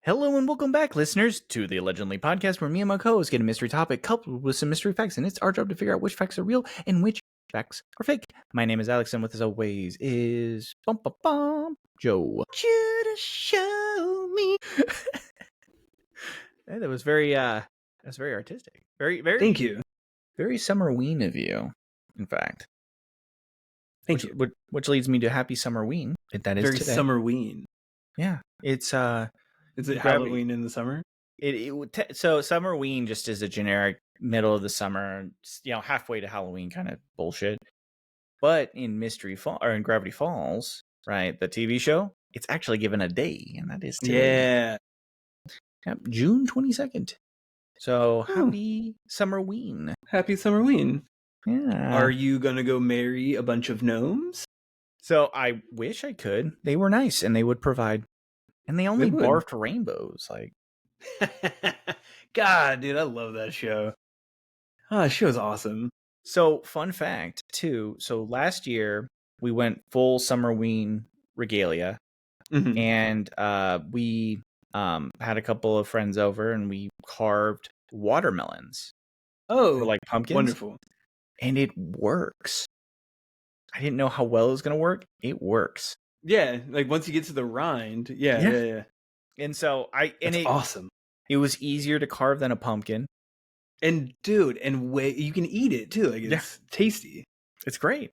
Hello and welcome back, listeners, to the Allegendly podcast, where me and my co-host get a mystery topic coupled with some mystery facts, and it's our job to figure out which facts are real and which facts are fake. My name is Alex, and with us always is Joe. You to show me. Hey, that was very artistic. Very Thank you. very Summerween of you, in fact. Thank you. Which leads me to Happy Summerween. That is Very today. Summerween. Yeah, it's Is it Halloween in the summer? So Summerween just is a generic middle of the summer, halfway to Halloween kind of bullshit. But in in Gravity Falls, right, the TV show, it's actually given a day, and that is today. Yeah, June 22nd. So happy Summerween. Happy Summerween. Yeah. Are you gonna go marry a bunch of gnomes? So I wish I could. They were nice, and they would provide. And they only barfed rainbows. Like, God, dude, I love that show. Oh, that show's awesome. So, fun fact, too. So, last year, we went full Summerween regalia. Mm-hmm. And we had a couple of friends over, and we carved watermelons. Oh, for, like, pumpkins. Wonderful. And it works. I didn't know how well it was going to work. It works. Yeah, like once you get to the rind. Yeah. And so, That's awesome. It was easier to carve than a pumpkin. And dude, you can eat it too. Like it's tasty. It's great.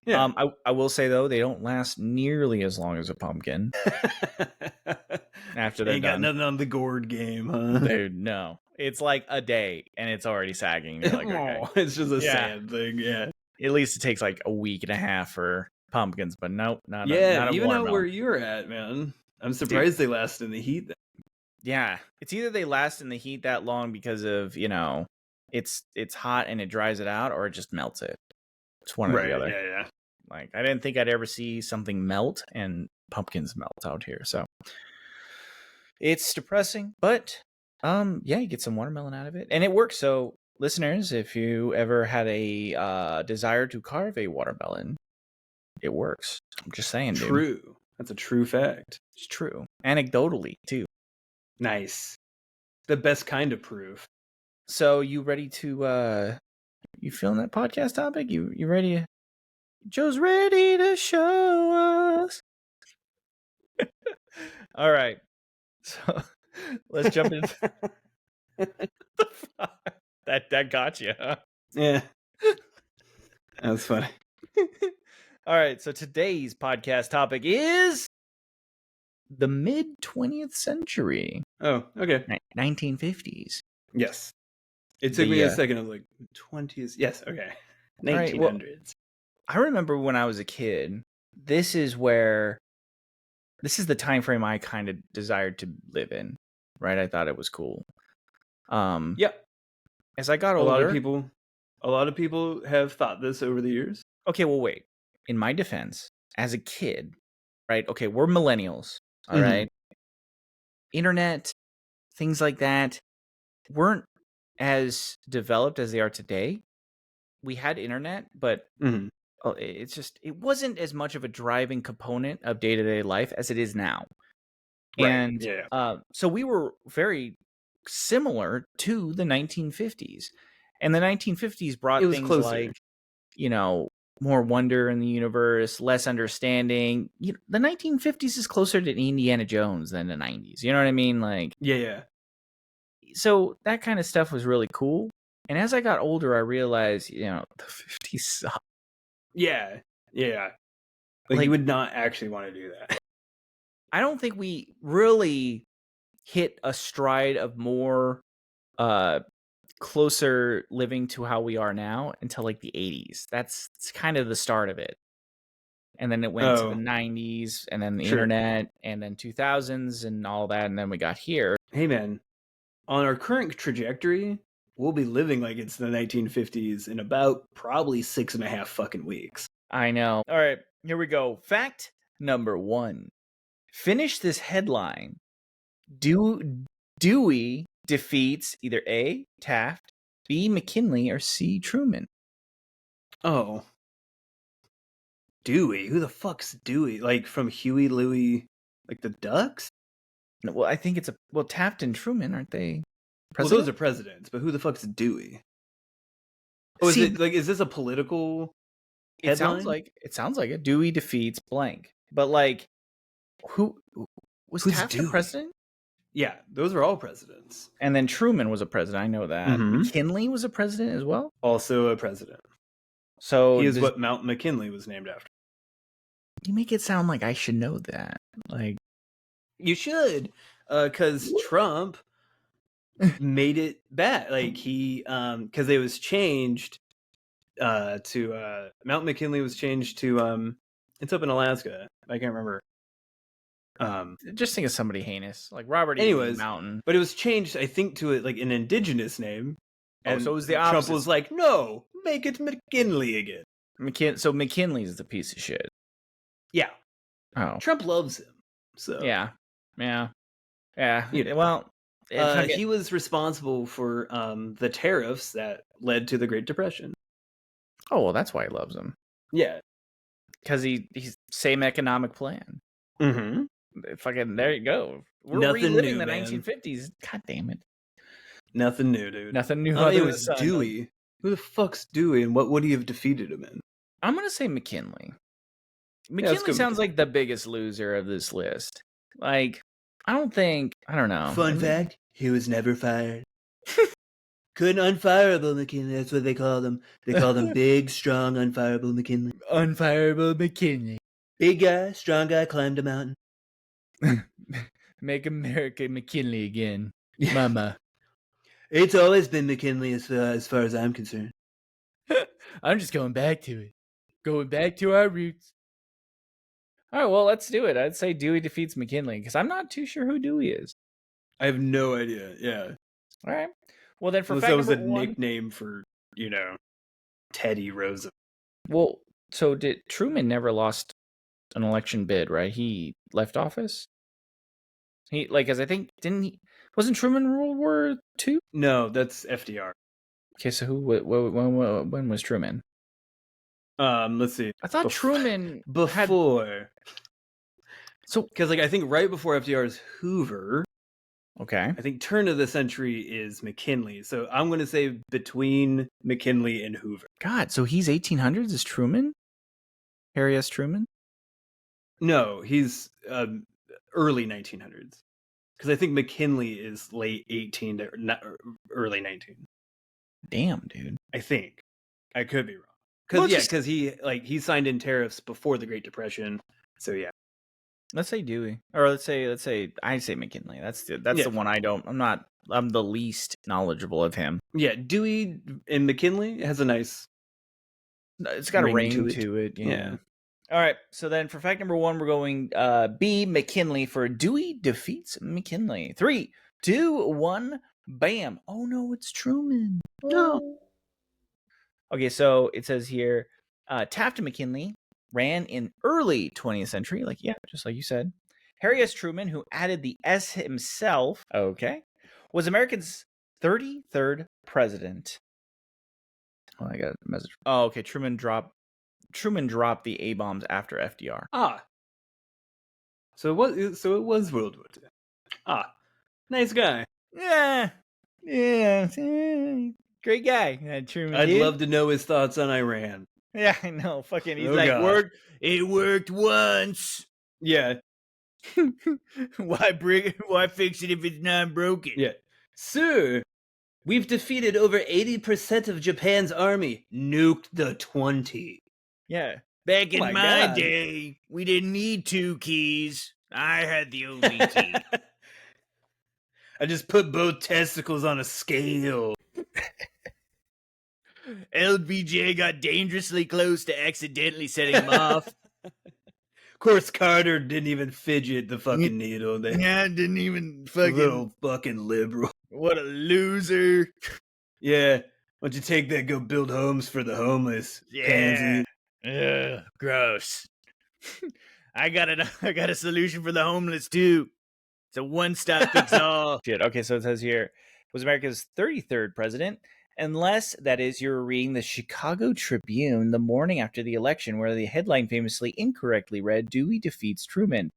Yeah. I will say though, they don't last nearly as long as a pumpkin. After they're done. Got nothing on the gourd game, huh? Dude, no. It's like a day and it's already sagging. You're like, okay. It's just a sad thing. Yeah. At least it takes like a week and a half for pumpkins, but nope, not even out where you're at, man. I'm surprised they last in the heat. Yeah, it's either they last in the heat that long because of it's hot and it dries it out, or it just melts it. It's one or the other. Yeah. Like, I didn't think I'd ever see something melt, and pumpkins melt out here, so it's depressing. But you get some watermelon out of it, and it works. So, listeners, if you ever had a desire to carve a watermelon, it works. I'm just saying, dude. True. That's a true fact. It's true. Anecdotally, too. Nice. The best kind of proof. So, you ready to, you feeling that podcast topic? You ready? Joe's ready to show us. All right. So, let's jump in. That got you, huh? Yeah. That was funny. All right. So, today's podcast topic is the mid-20th century. Oh, okay. 1950s. Yes. It took me a second of like 20s. Yes, okay. 1900s. Right, well, I remember when I was a kid, this is the time frame I kind of desired to live in, right? I thought it was cool. Yep. As I got older, a lot of people have thought this over the years. Okay, well, wait. In my defense, as a kid, right? Okay, we're millennials, all right? Internet, things like that weren't as developed as they are today. We had internet, but it wasn't as much of a driving component of day-to-day life as it is now. Right. And so we were very similar to the 1950s. And the 1950s brought things closer. Like, more wonder in the universe, less understanding. The 1950s is closer to Indiana Jones than the 90s. You know what I mean? Like, yeah. So that kind of stuff was really cool. And as I got older, I realized, the 50s suck. Yeah. Like you would not actually want to do that. I don't think we really hit a stride of more closer living to how we are now until like the 80s. That's kind of the start of it. And then it went to the 90s, and then the internet, and then 2000s and all that, and then we got here. Hey, man. On our current trajectory, we'll be living like it's the 1950s in about probably 6.5 fucking weeks. I know. All right, here we go. Fact number 1. Finish this headline. Dewey defeats either A, Taft, B, McKinley, or C, Truman. Oh. Dewey? Who the fuck's Dewey? Like from Huey, Louie, like the Ducks? Well, I think it's Taft and Truman, aren't they? Well, those are presidents, but who the fuck's Dewey? Oh, is See, it like is this a political headline? it sounds like it. Dewey defeats blank, but like, who was Who's Taft a Dewey? president? Yeah, those are all presidents. And then Truman was a president. I know that. McKinley was a president as well. Also a president. So he is what Mount McKinley was named after. You make it sound like I should know that. Like you should, because Trump made it bad. Like he, because it was changed to Mount McKinley was changed to it's up in Alaska. I can't remember. Just think of somebody heinous, like Robert E. Anyways, Mountain. But it was changed, I think, to like an indigenous name. And so it was the opposite. Trump was like, "No, make it McKinley again." So McKinley's the piece of shit. Yeah. Oh. Trump loves him. So yeah. You know, well, he was responsible for the tariffs that led to the Great Depression. Oh well, that's why he loves him. Yeah, because he's same economic plan. Mm-hmm. Fucking there you go. We're Nothing reliving new, the man. 1950s. God damn it. Nothing new, dude. Nothing new. It was Dewey. Who the fuck's Dewey, and what would he have defeated him in? I'm gonna say McKinley. McKinley sounds like the biggest loser of this list. Like, I don't know. Fun fact: he was never fired. Couldn't unfireable McKinley. That's what they called him. They called him big, strong, unfireable McKinley. Unfireable McKinley. Big guy, strong guy, climbed a mountain. Make America McKinley again, mama. It's always been McKinley as far as I'm concerned. I'm just going back to it. Going back to our roots. All right, well, let's do it. I'd say Dewey defeats McKinley because I'm not too sure who Dewey is. I have no idea. Yeah. All right. Well, then for fact that was a nickname for, Teddy Roosevelt. Well, so Truman never lost an election bid, right? He left office. As I think, wasn't Truman World War II? No, that's FDR. Okay, so when was Truman? Let's see. I thought Truman before. So, because I think right before FDR is Hoover. Okay. I think turn of the century is McKinley. So I'm going to say between McKinley and Hoover. God, so he's 1800s is Truman? Harry S. Truman? No, he's early 1900s. Because I think McKinley is late 18 to early 19. Damn, dude. I think. I could be wrong. Because he signed in tariffs before the Great Depression. So yeah. Let's say Dewey, or let's say I say McKinley. That's the one I'm the least knowledgeable of him. Yeah, Dewey and McKinley has a nice. It's got a ring to it. Yeah. All right. So then for fact number 1, we're going B, McKinley for Dewey defeats McKinley. 3, 2, 1, bam. Oh no, it's Truman. No. Okay, so it says here, Taft and McKinley ran in early 20th century, just like you said. Harry S. Truman, who added the S himself, was America's 33rd president. Oh, I got a message. Oh, okay. Truman dropped the A bombs after FDR. So it was World War II. Nice guy. Yeah. Great guy, Truman. I'd love to know his thoughts on Iran. Yeah, I know. Fucking, he's it worked once. Yeah. Why fix it if it's not broken? Yeah. Sir, we've defeated over 80% of Japan's army. Nuked the 20. Yeah. Back in my day, we didn't need 2 keys. I had the only key. I just put both testicles on a scale. LBJ got dangerously close to accidentally setting him off. Of course, Carter didn't even fidget the fucking needle. Yeah, didn't even fucking... Little fucking liberal. What a loser. Yeah. Why don't you take that, go build homes for the homeless, pansy. Ugh, gross. I got a solution for the homeless, too. It's a one-stop fix all. Shit. Okay, so it says here, was America's 33rd president, unless, that is, you're reading the Chicago Tribune the morning after the election, where the headline famously incorrectly read, Dewey defeats Truman.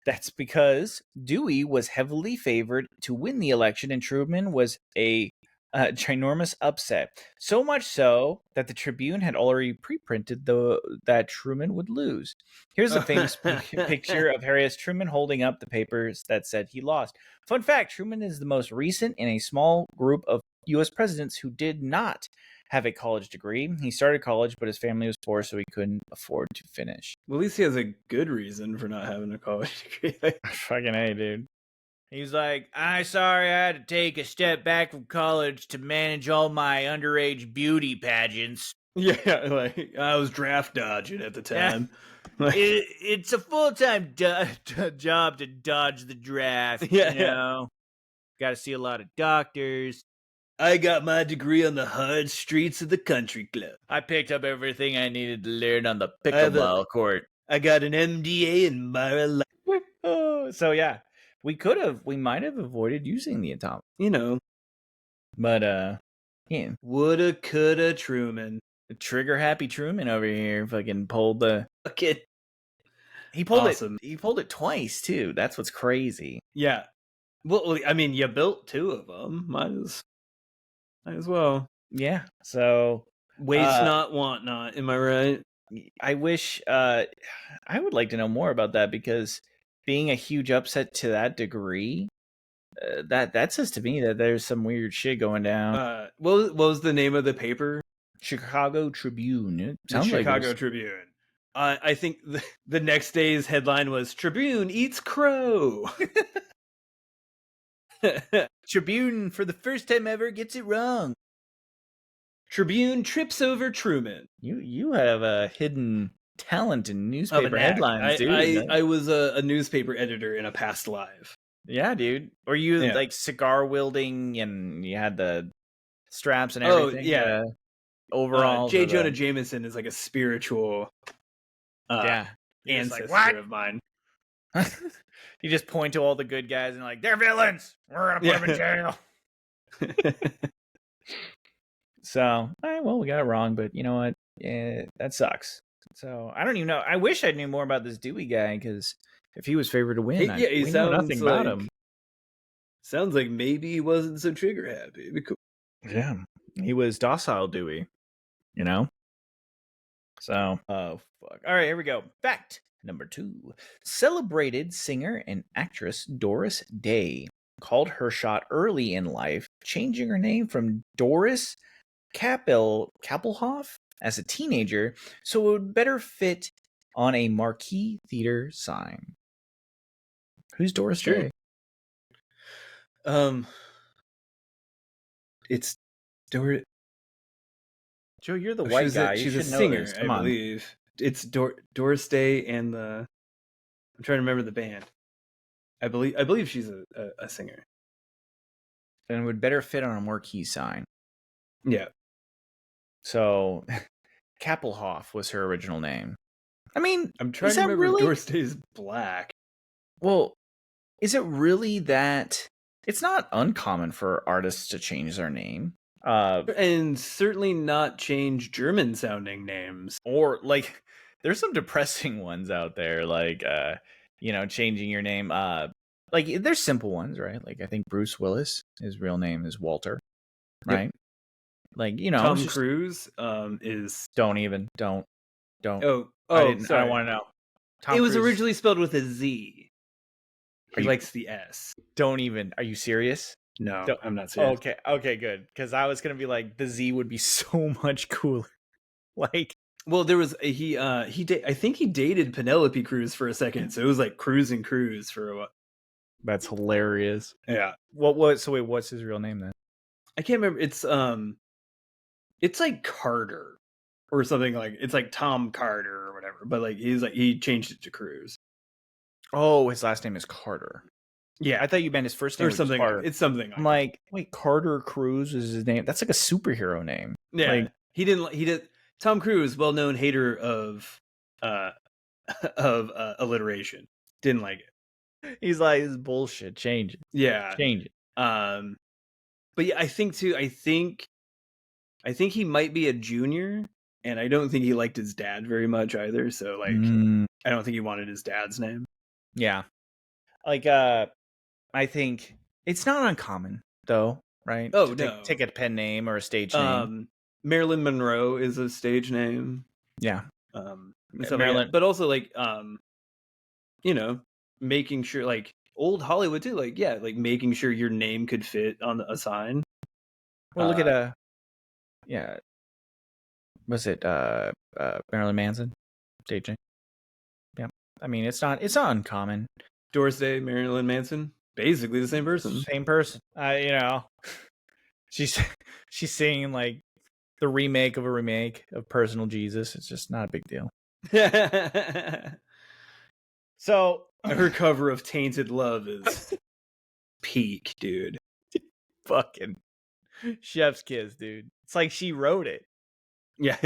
That's because Dewey was heavily favored to win the election, and Truman was a ginormous upset. So much so that the Tribune had already pre-printed that Truman would lose. Here's a famous picture of Harry S. Truman holding up the papers that said he lost. Fun fact: Truman is the most recent in a small group of U.S. presidents who did not have a college degree. He started college, but his family was poor, so he couldn't afford to finish. Well, at least he has a good reason for not having a college degree. Fucking A, dude. He's like, I'm sorry I had to take a step back from college to manage all my underage beauty pageants. Yeah, like I was draft dodging at the time. It's a full-time job to dodge the draft, Yeah. Got to see a lot of doctors. I got my degree on the hard streets of the country club. I picked up everything I needed to learn on the pickleball court. I got an MDA in Mar-a-Lago. So yeah, we might have avoided using the atomic. But yeah. Woulda, coulda, Truman. Trigger happy Truman over here fucking pulled the Okay. He pulled Awesome. it. He pulled it twice too. That's what's crazy. Yeah. Well, I mean, you built 2 of them. Might as well. Yeah. So waste not, want not. Am I right? I wish. I would like to know more about that, because being a huge upset to that degree, that says to me that there's some weird shit going down. What was the name of the paper? Chicago Tribune. The Chicago Tribune. I think the next day's headline was Tribune eats crow. Tribune, for the first time ever, gets it wrong. Tribune trips over Truman. You have a hidden talent in newspaper headlines, dude. I was a newspaper editor in a past life. Yeah, dude. Or you like cigar wielding, and you had the straps and everything. Oh, yeah. Overall, J. Jonah Jameson is like a spiritual ancestor of mine. You just point to all the good guys and like, they're villains. We're gonna put them in jail. So, all right, well, we got it wrong, but you know what? Yeah, that sucks. So I don't even know. I wish I knew more about this Dewey guy, because if he was favored to win, he know nothing about him. Sounds like maybe he wasn't so trigger happy. Cool. Yeah, he was docile Dewey, So, oh fuck. All right, here we go. Fact number 2: celebrated singer and actress Doris Day called her shot early in life, changing her name from Doris Kappelhoff as a teenager so it would better fit on a marquee theater sign. Who's Doris Day? It's Doris. Joe, you're the white guy. She's a singer, I believe. It's Doris Day and the. I'm trying to remember the band. I believe she's a singer. And would better fit on a marquee sign. Yeah. So, Kappelhoff was her original name. I mean, I'm trying to remember if Doris Day is black. Well, is it really that? It's not uncommon for artists to change their name. And certainly not change German-sounding names. Or, like, there's some depressing ones out there, like, changing your name. Like, there's simple ones, right? Like, I think Bruce Willis, his real name is Walter, right? Yep. Like, Tom Cruise is... Don't. Oh, I sorry. don't want to know. It was originally spelled with a Z. He likes the S. Don't even. Are you serious? No, I'm not serious. Okay, good. Because I was gonna be like, the Z would be so much cooler. Like, well, there was I think he dated Penelope Cruz for a second, so it was like Cruz and Cruz for a while. That's hilarious. Yeah. So wait, what's his real name then? I can't remember. It's like Carter or something, like it's like Tom Carter or whatever. But like he changed it to Cruz. Oh, his last name is Carter. Yeah, I thought you meant his first name or something. It's something. I'm like, wait, Carter Cruz is his name? That's like a superhero name. Yeah, like, he did. Tom Cruise, well-known hater of alliteration, didn't like it. He's like, this is bullshit. Change it. Yeah, change it. But yeah, I think he might be a junior, and I don't think he liked his dad very much either. So like, I don't think he wanted his dad's name. Yeah. Like, I think it's not uncommon though, right? Oh To take no. a pen name or a stage name. Marilyn Monroe is a stage name. Yeah, And stuff like that. Marilyn. But also like you know, making sure like old Hollywood too, like yeah, like making sure your name could fit on a sign. Well, look at Uh yeah. Was it Marilyn Manson stage name? Yeah. I mean, it's not uncommon. Doris Day, Marilyn Manson, basically the same person. Same person. She's she's singing like the remake of a remake of Personal Jesus. It's just not a big deal. So Her cover of Tainted Love is peak, dude. fucking chef's kiss, dude. It's like she wrote it. Yeah.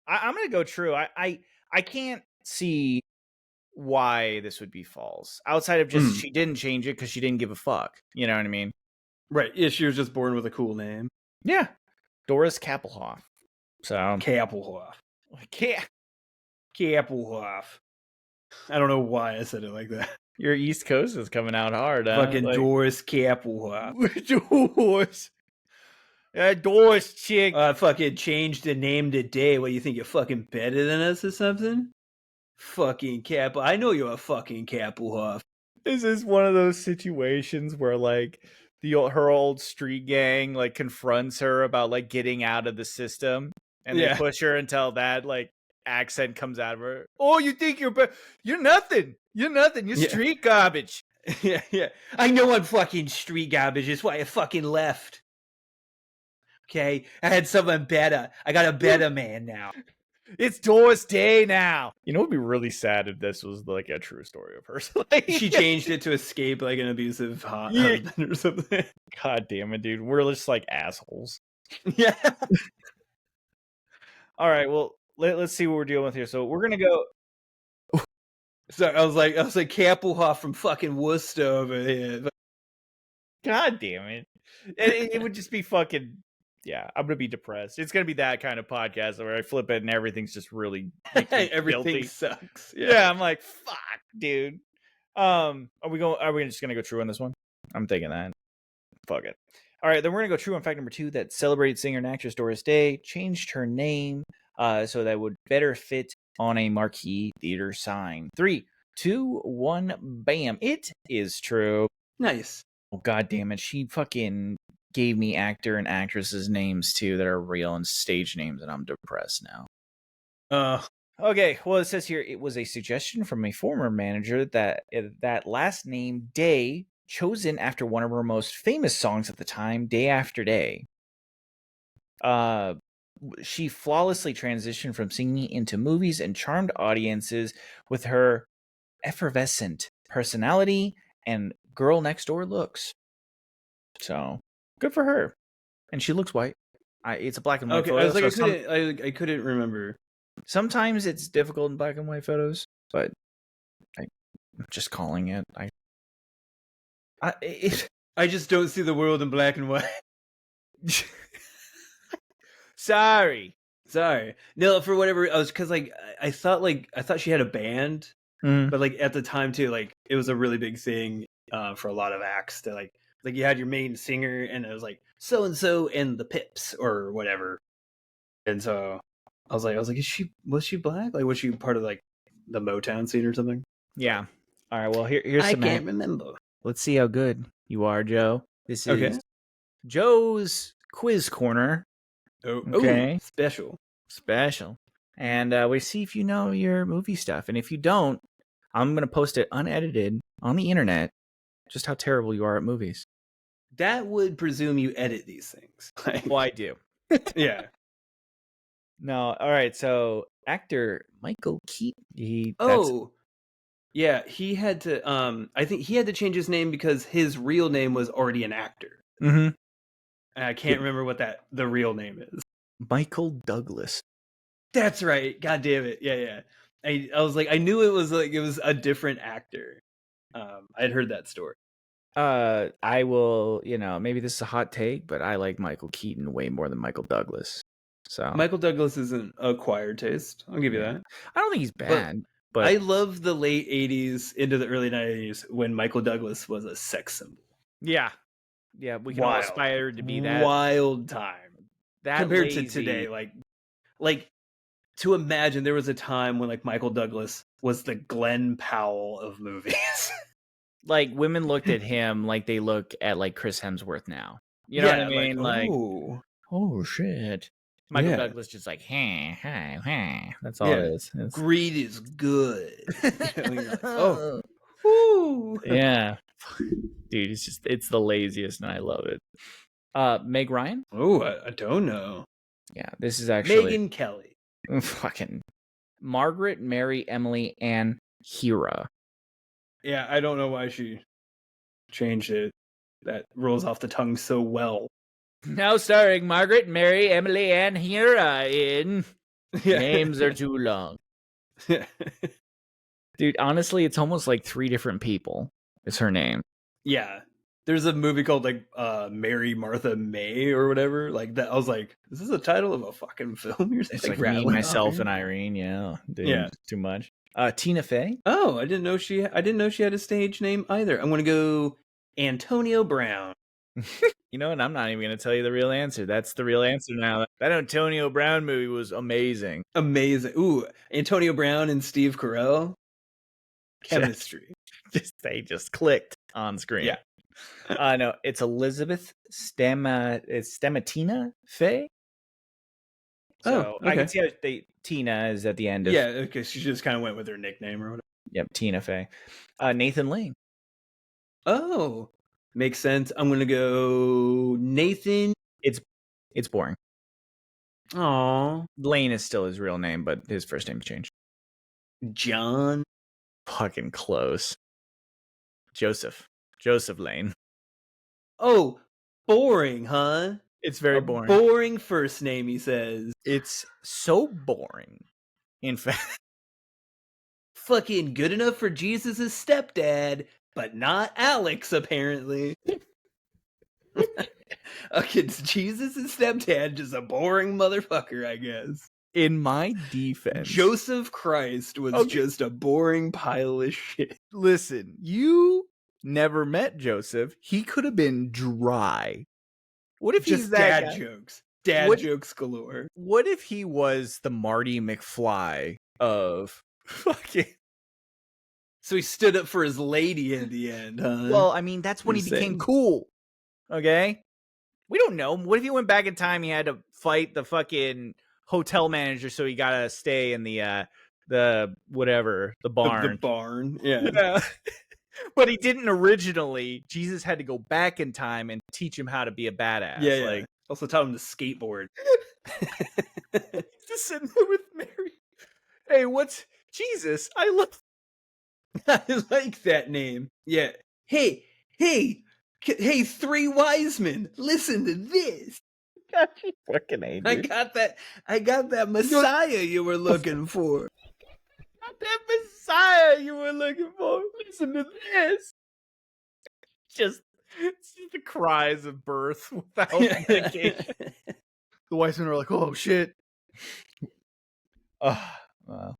I'm gonna go true. I can't see why this would be false outside of just she didn't change it because she didn't give a fuck. You know what I mean? Right. Yeah, she was just born with a cool name. Yeah, Doris Kappelhoff. So Kappelhoff. Kappelhoff. I don't know why I said it like that. Your East Coast is coming out hard, huh? Fucking Like, Doris Kappelhoff. Doris. Doris chick. I fucking changed the name today. What, you think you're fucking better than us or something? Fucking Cap. I know you're a fucking Kappelhoff. Is this one of those situations where like her old street gang like confronts her about like getting out of the system and they push her until that like accent comes out of her? Oh, you think you're nothing. You're nothing. You're street garbage. Yeah. I know I'm fucking street garbage. That's why I fucking left. Okay, I had someone better. I got a better man now. It's Doris Day now. You know, it'd be really sad if this was like a true story of her. She changed it to escape like an abusive husband or something. God damn it, dude. We're just like assholes. Yeah. All right, well, let's see what we're dealing with here. So we're gonna go. Sorry, I was like Kappelhoff from fucking Worcester over here. God damn it. It would just be fucking. Yeah, I'm gonna be depressed. It's gonna be that kind of podcast where I flip it and everything's just really everything guilty. sucks. Yeah, I'm like, fuck, dude. Are we just gonna go true on this one? I'm thinking that. Fuck it. All right, then we're gonna go true on fact number 2 that celebrated singer and actress Doris Day changed her name so that would better fit on a marquee theater sign. 3, 2, 1, bam. It is true. Nice. Oh, god damn it. She fucking gave me actor and actresses names too that are real and stage names, and I'm depressed now. Okay, well, it says here it was a suggestion from a former manager that last name Day chosen after one of her most famous songs at the time, Day After Day. She flawlessly transitioned from singing into movies and charmed audiences with her effervescent personality and girl next door looks. So good for her. And she looks white. It's a black and white photo. I was like, I couldn't remember. Sometimes it's difficult in black and white photos, but I'm just calling it. I just don't see the world in black and white. Sorry. No, for whatever I was, because like I thought she had a band, but like at the time too, like it was a really big thing for a lot of acts to like you had your main singer and it was like so and so and the Pips or whatever, and so I was like, was she black? Like, was she part of like the Motown scene or something? Yeah. All right. Well, here's I some. can't remember. Let's see how good you are, Joe. This is Joe's quiz corner. Okay. Special. And we see if you know your movie stuff, and if you don't, I'm gonna post it unedited on the internet. Just how terrible you are at movies. That would presume you edit these things. Well, I do. Yeah. No, all right. So actor Michael Keaton. Yeah, he had to. I think he had to change his name because his real name was already an actor. Mm-hmm. And I can't remember what the real name is. Michael Douglas. That's right. God damn it. Yeah. I was like, I knew it was a different actor. I'd heard that story. I will. Maybe this is a hot take, but I like Michael Keaton way more than Michael Douglas. So Michael Douglas is an acquired taste. I'll give you that. I don't think he's bad. But I love the late 80s into the early 90s when Michael Douglas was a sex symbol. yeah, we can all aspire to be that wild time compared to lazy. today. Like to imagine there was a time when like Michael Douglas was the Glenn Powell of movies. Like women looked at him like they look at like Chris Hemsworth now. You know what I mean? Like, oh shit. Michael Douglas just like, hey, hey, hey. That's all it is. Greed is good. Like, oh, whoo. Yeah. Dude, it's the laziest and I love it. Meg Ryan? Oh, I don't know. Yeah, this is actually Megyn Kelly. Fucking Margaret, Mary, Emily, Ann, Hera. Yeah, I don't know why she changed it. That rolls off the tongue so well. Now starring Margaret, Mary, Emily, Ann, Hera in Names Are Too Long. Dude, honestly, it's almost like 3 different people is her name. Yeah. There's a movie called like Mary Martha May or whatever. Like that, I was like, "Is this the title of a fucking film?" You're It's like me, myself, and Irene. Yeah, dude, yeah, too much. Tina Fey. Oh, I didn't know she had a stage name either. I'm gonna go Antonio Brown. You know, and I'm not even gonna tell you the real answer. That's the real answer now. That Antonio Brown movie was amazing. Amazing. Ooh, Antonio Brown and Steve Carell. Chemistry. They just clicked on screen. Yeah. No, it's Elizabeth Stamatina Fey. So okay. I can see how Tina is at the end of. Yeah, okay. She just kind of went with her nickname or whatever. Yep, Tina Fey. Nathan Lane. Oh, makes sense. I'm gonna go Nathan. It's boring. Aw. Lane is still his real name, but his first name changed. John. Fucking close. Joseph Lane. Oh, boring, huh? It's very boring. Boring first name, he says. It's so boring. In fact, fucking good enough for Jesus' stepdad, but not Alex, apparently. Okay, Jesus' stepdad, just a boring motherfucker, I guess. In my defense, Joseph Christ was just a boring pile of shit. Listen, you never met Joseph. He could have been dry. What if just he's that dad guy? jokes? Dad jokes galore. What if he was the Marty McFly of fucking... So he stood up for his lady in the end, huh? Well, I mean, that's when he became cool. Okay? We don't know. What if he went back in time, he had to fight the fucking hotel manager, so he gotta stay in the whatever, the barn. The barn, yeah. But he didn't originally. Jesus had to go back in time and teach him how to be a badass. Yeah, like also taught him to skateboard. Just sitting there with Mary. Hey, what's Jesus? I like that name. Yeah. Hey, 3 wise men, listen to this. God, you fucking hate, I got that Messiah you were looking for. That Messiah you were looking for. Listen to this. It's just the cries of birth without medication. The wise men are like, "Oh shit." Well,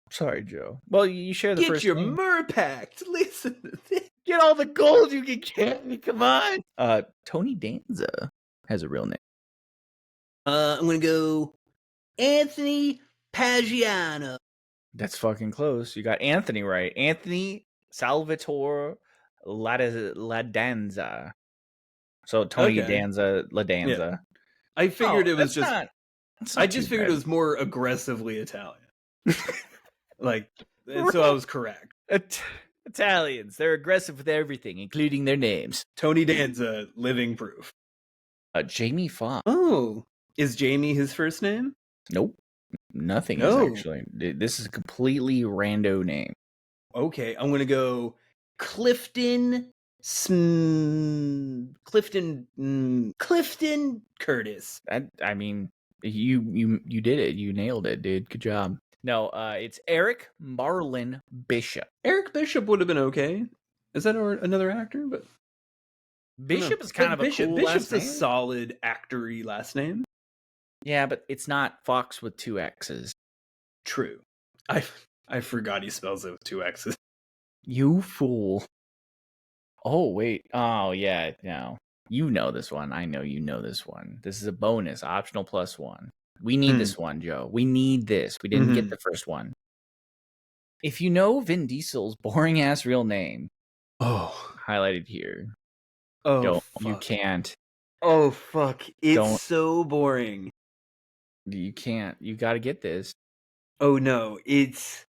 sorry, Joe. Well, you share the first. Get your myrrh packed. Listen to this. Get all the gold you can get. Come on. Tony Danza has a real name. I'm gonna go Anthony Paggiano. That's fucking close. You got Anthony right. Anthony Salvatore Ladanza. So Tony Danza Ladanza. Yeah. I figured it was just. I just figured bad. it was more aggressively Italian. Like, so I was correct. Italians, they're aggressive with everything, including their names. Tony Danza, living proof. Jamie Foxx. Oh, is Jamie his first name? Nope. Nothing is actually. This is a completely rando name. Okay, I'm gonna go Clifton Curtis. I mean, you did it. You nailed it, dude. Good job. No, it's Eric Marlin Bishop. Eric Bishop would have been okay. Is that another actor? But Bishop is kind of a cool Bishop's last name. A solid actory last name. Yeah, but it's not Fox with 2 X's. True. I forgot he spells it with 2 X's. You fool. Oh, wait. Oh, yeah. No. You know this one. I know you know this one. This is a bonus, optional +1. We need this one, Joe. We need this. We didn't get the first one. If you know Vin Diesel's boring ass real name, highlighted here. Don't. Fuck. You can't. Oh, fuck. It's Don't. so boring. You can't. You got to get this. Oh, no. It's...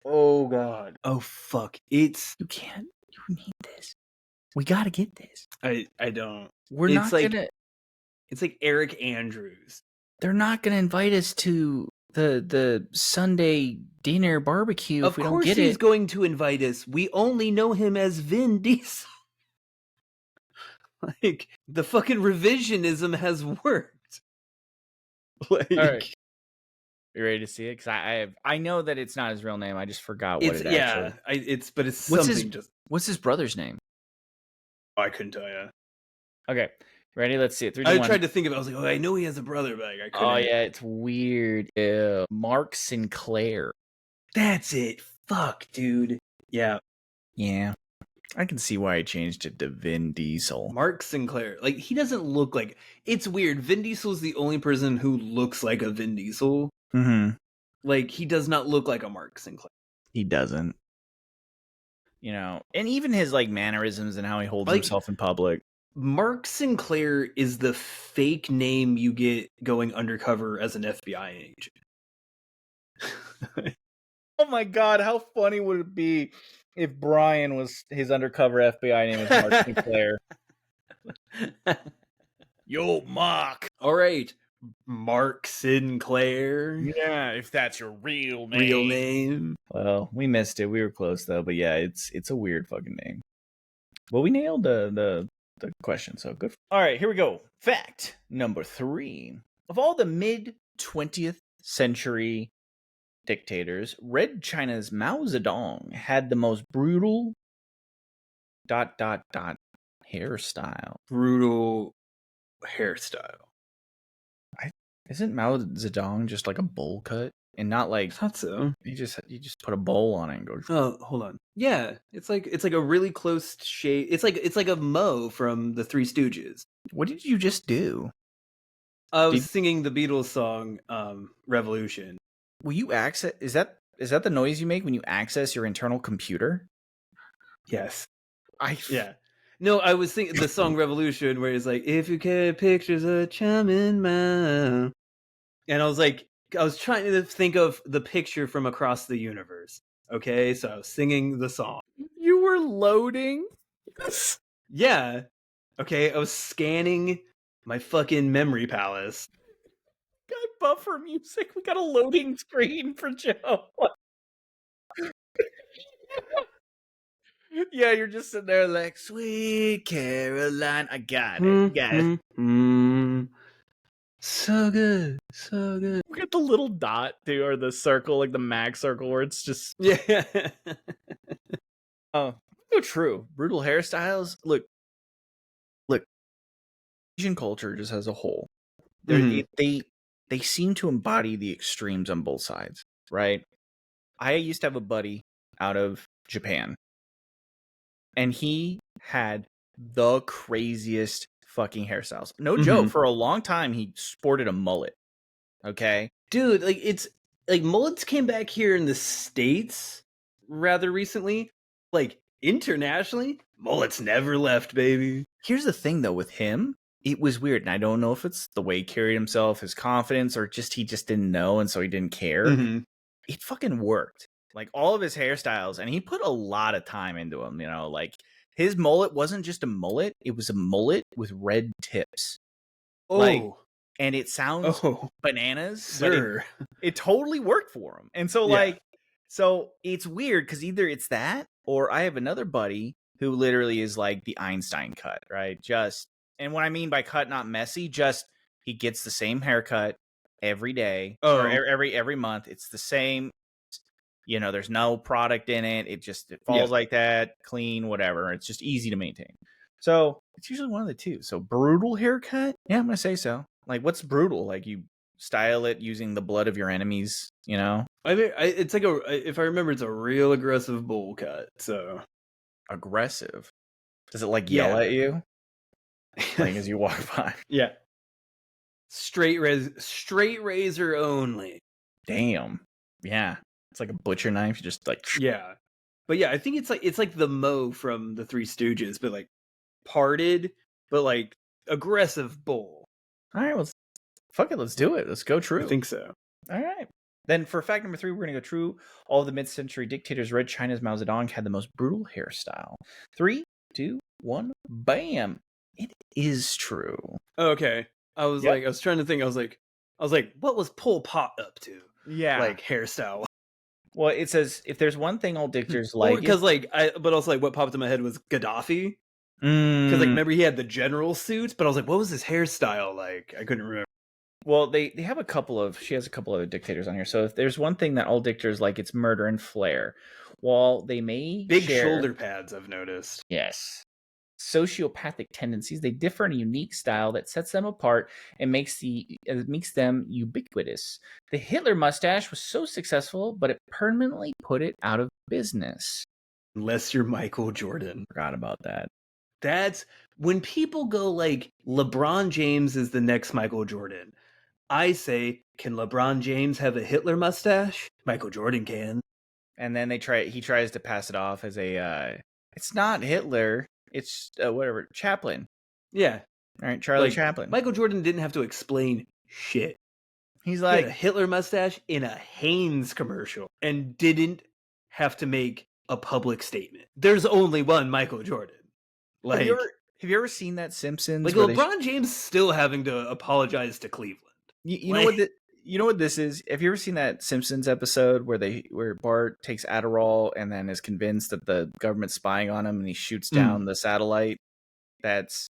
Oh, God. Oh, fuck. It's... You can't. You need this. We got to get this. I don't. We're It's not like... going to... It's like Eric Andrews. They're not going to invite us to the Sunday dinner barbecue if we don't get it. Of course he's going to invite us. We only know him as Vin Diesel. Like, the fucking revisionism has worked. Like... All right. You ready to see it? Because I know that it's not his real name. I just forgot what it actually... But it's something What's his brother's name? I couldn't tell you. Okay. Ready? Let's see it. 3, 2, I 1. tried to think of it. I was like, oh, I know he has a brother, but I couldn't. Oh, yeah. It's weird. Ew. Mark Sinclair. That's it. Fuck, dude. Yeah. Yeah. I can see why I changed it to Vin Diesel. Mark Sinclair. Like, he doesn't look like... It's weird. Vin Diesel is the only person who looks like a Vin Diesel. Mm-hmm. Like, he does not look like a Mark Sinclair. He doesn't. You know, and even his, like, mannerisms and how he holds himself in public. Mark Sinclair is the fake name you get going undercover as an FBI agent. Oh my God, how funny would it be if Brian was his undercover FBI name is Mark Sinclair? Yo, Mark. All right, Mark Sinclair. Yeah, if that's your real name. Real name. Well, we missed it. We were close though, but yeah, it's a weird fucking name. Well, we nailed the question, so good. All right, here we go. Fact number 3. Of all the mid-20th century dictators, Red China's Mao Zedong had the most brutal ... hairstyle. Brutal hairstyle. Isn't Mao Zedong just like a bowl cut? And not like... I thought so. You just put a bowl on it and go... Oh, hold on. Yeah, it's like a really close shade. It's like a Mo from the Three Stooges. What did you just do? I was singing the Beatles song, Revolution. Will you access... Is that the noise you make when you access your internal computer? Yes. Yeah. No, I was singing the song Revolution, where it's like, if you carry pictures of charming man. And I was trying to think of the picture from across the universe. Okay, so I was singing the song. You were loading? Yeah. Okay, I was scanning my fucking memory palace. Got buffer music. We got a loading screen for Joe. Yeah, you're just sitting there like, sweet Caroline. I got it. Got it. So good. So good. We got the little dot, too, or the circle, like the mag circle, where it's just... Yeah. Oh, so true. Brutal hairstyles. Look. Asian culture just as a whole, they seem to embody the extremes on both sides, right? I used to have a buddy out of Japan, and he had the craziest fucking hairstyles. No joke. For a long time, he sported a mullet. Okay, dude, like it's like mullets came back here in the States rather recently. Like internationally, mullets never left, baby. Here's the thing, though, with him. It was weird, and I don't know if it's the way he carried himself, his confidence, or he just didn't know, and so he didn't care. It fucking worked. Like, all of his hairstyles, and he put a lot of time into them, you know? Like, his mullet wasn't just a mullet, it was a mullet with red tips. Oh. Like, and it sounds bananas, sir. But it totally worked for him. And so, so it's weird, because either it's that, or I have another buddy who literally is like the Einstein cut, right? And what I mean by cut, not messy, just he gets the same haircut every day or every month. It's the same, you know, there's no product in it. It falls like that, clean, whatever. It's just easy to maintain. So it's usually one of the two. So brutal haircut. Yeah, I'm going to say so. Like, what's brutal? Like, you style it using the blood of your enemies, you know? I mean, it's like if I remember, it's a real aggressive bowl cut. So Aggressive. Does it like yell yeah, at you like as you walk by? yeah, straight razor only. Damn. Yeah. It's like a butcher knife. You just like. Yeah, but yeah, I think it's like the Mo from the Three Stooges, but like parted, but like aggressive bowl. All right. Well, fuck it. Let's do it. Let's go I true. think so. All right. Then for fact number 3, we're going to go true. All of the mid-century dictators read China's Mao Zedong had the most brutal hairstyle. 3, 2, 1, bam. It is true. Okay, I was trying to think. I was like, what was Pol Pot up to? Yeah. Like hairstyle. Well, it says if there's one thing all dictators Or like, because but also like what popped in my head was Gaddafi. Because like remember he had the general suit, but I was like, what was his hairstyle like? I couldn't remember. well, they have a couple of. She has a couple of dictators on here. So if there's one thing that all dictators like, it's murder and flair. While they may Big share, shoulder pads, I've noticed. yes, sociopathic tendencies, they differ in a unique style that sets them apart and makes them ubiquitous. The Hitler mustache was so successful, but it permanently put it out of business. Unless you're Michael Jordan. Forgot about that. That's when people go like LeBron James is the next Michael Jordan. I say, can LeBron James have a Hitler mustache? Michael Jordan can. And then he tries to pass it off as a it's not Hitler, it's whatever, Chaplin. Yeah. All right, Charlie Like, Chaplin. Michael Jordan didn't have to explain shit. He's He had like a Hitler mustache in a Hanes commercial and didn't have to make a public statement. There's only one Michael Jordan. Like, have you ever seen that Simpsons? like LeBron James still having to apologize to Cleveland. You know what this is? Have you ever seen that Simpsons episode where Bart takes Adderall and then is convinced that the government's spying on him and he shoots down the satellite that's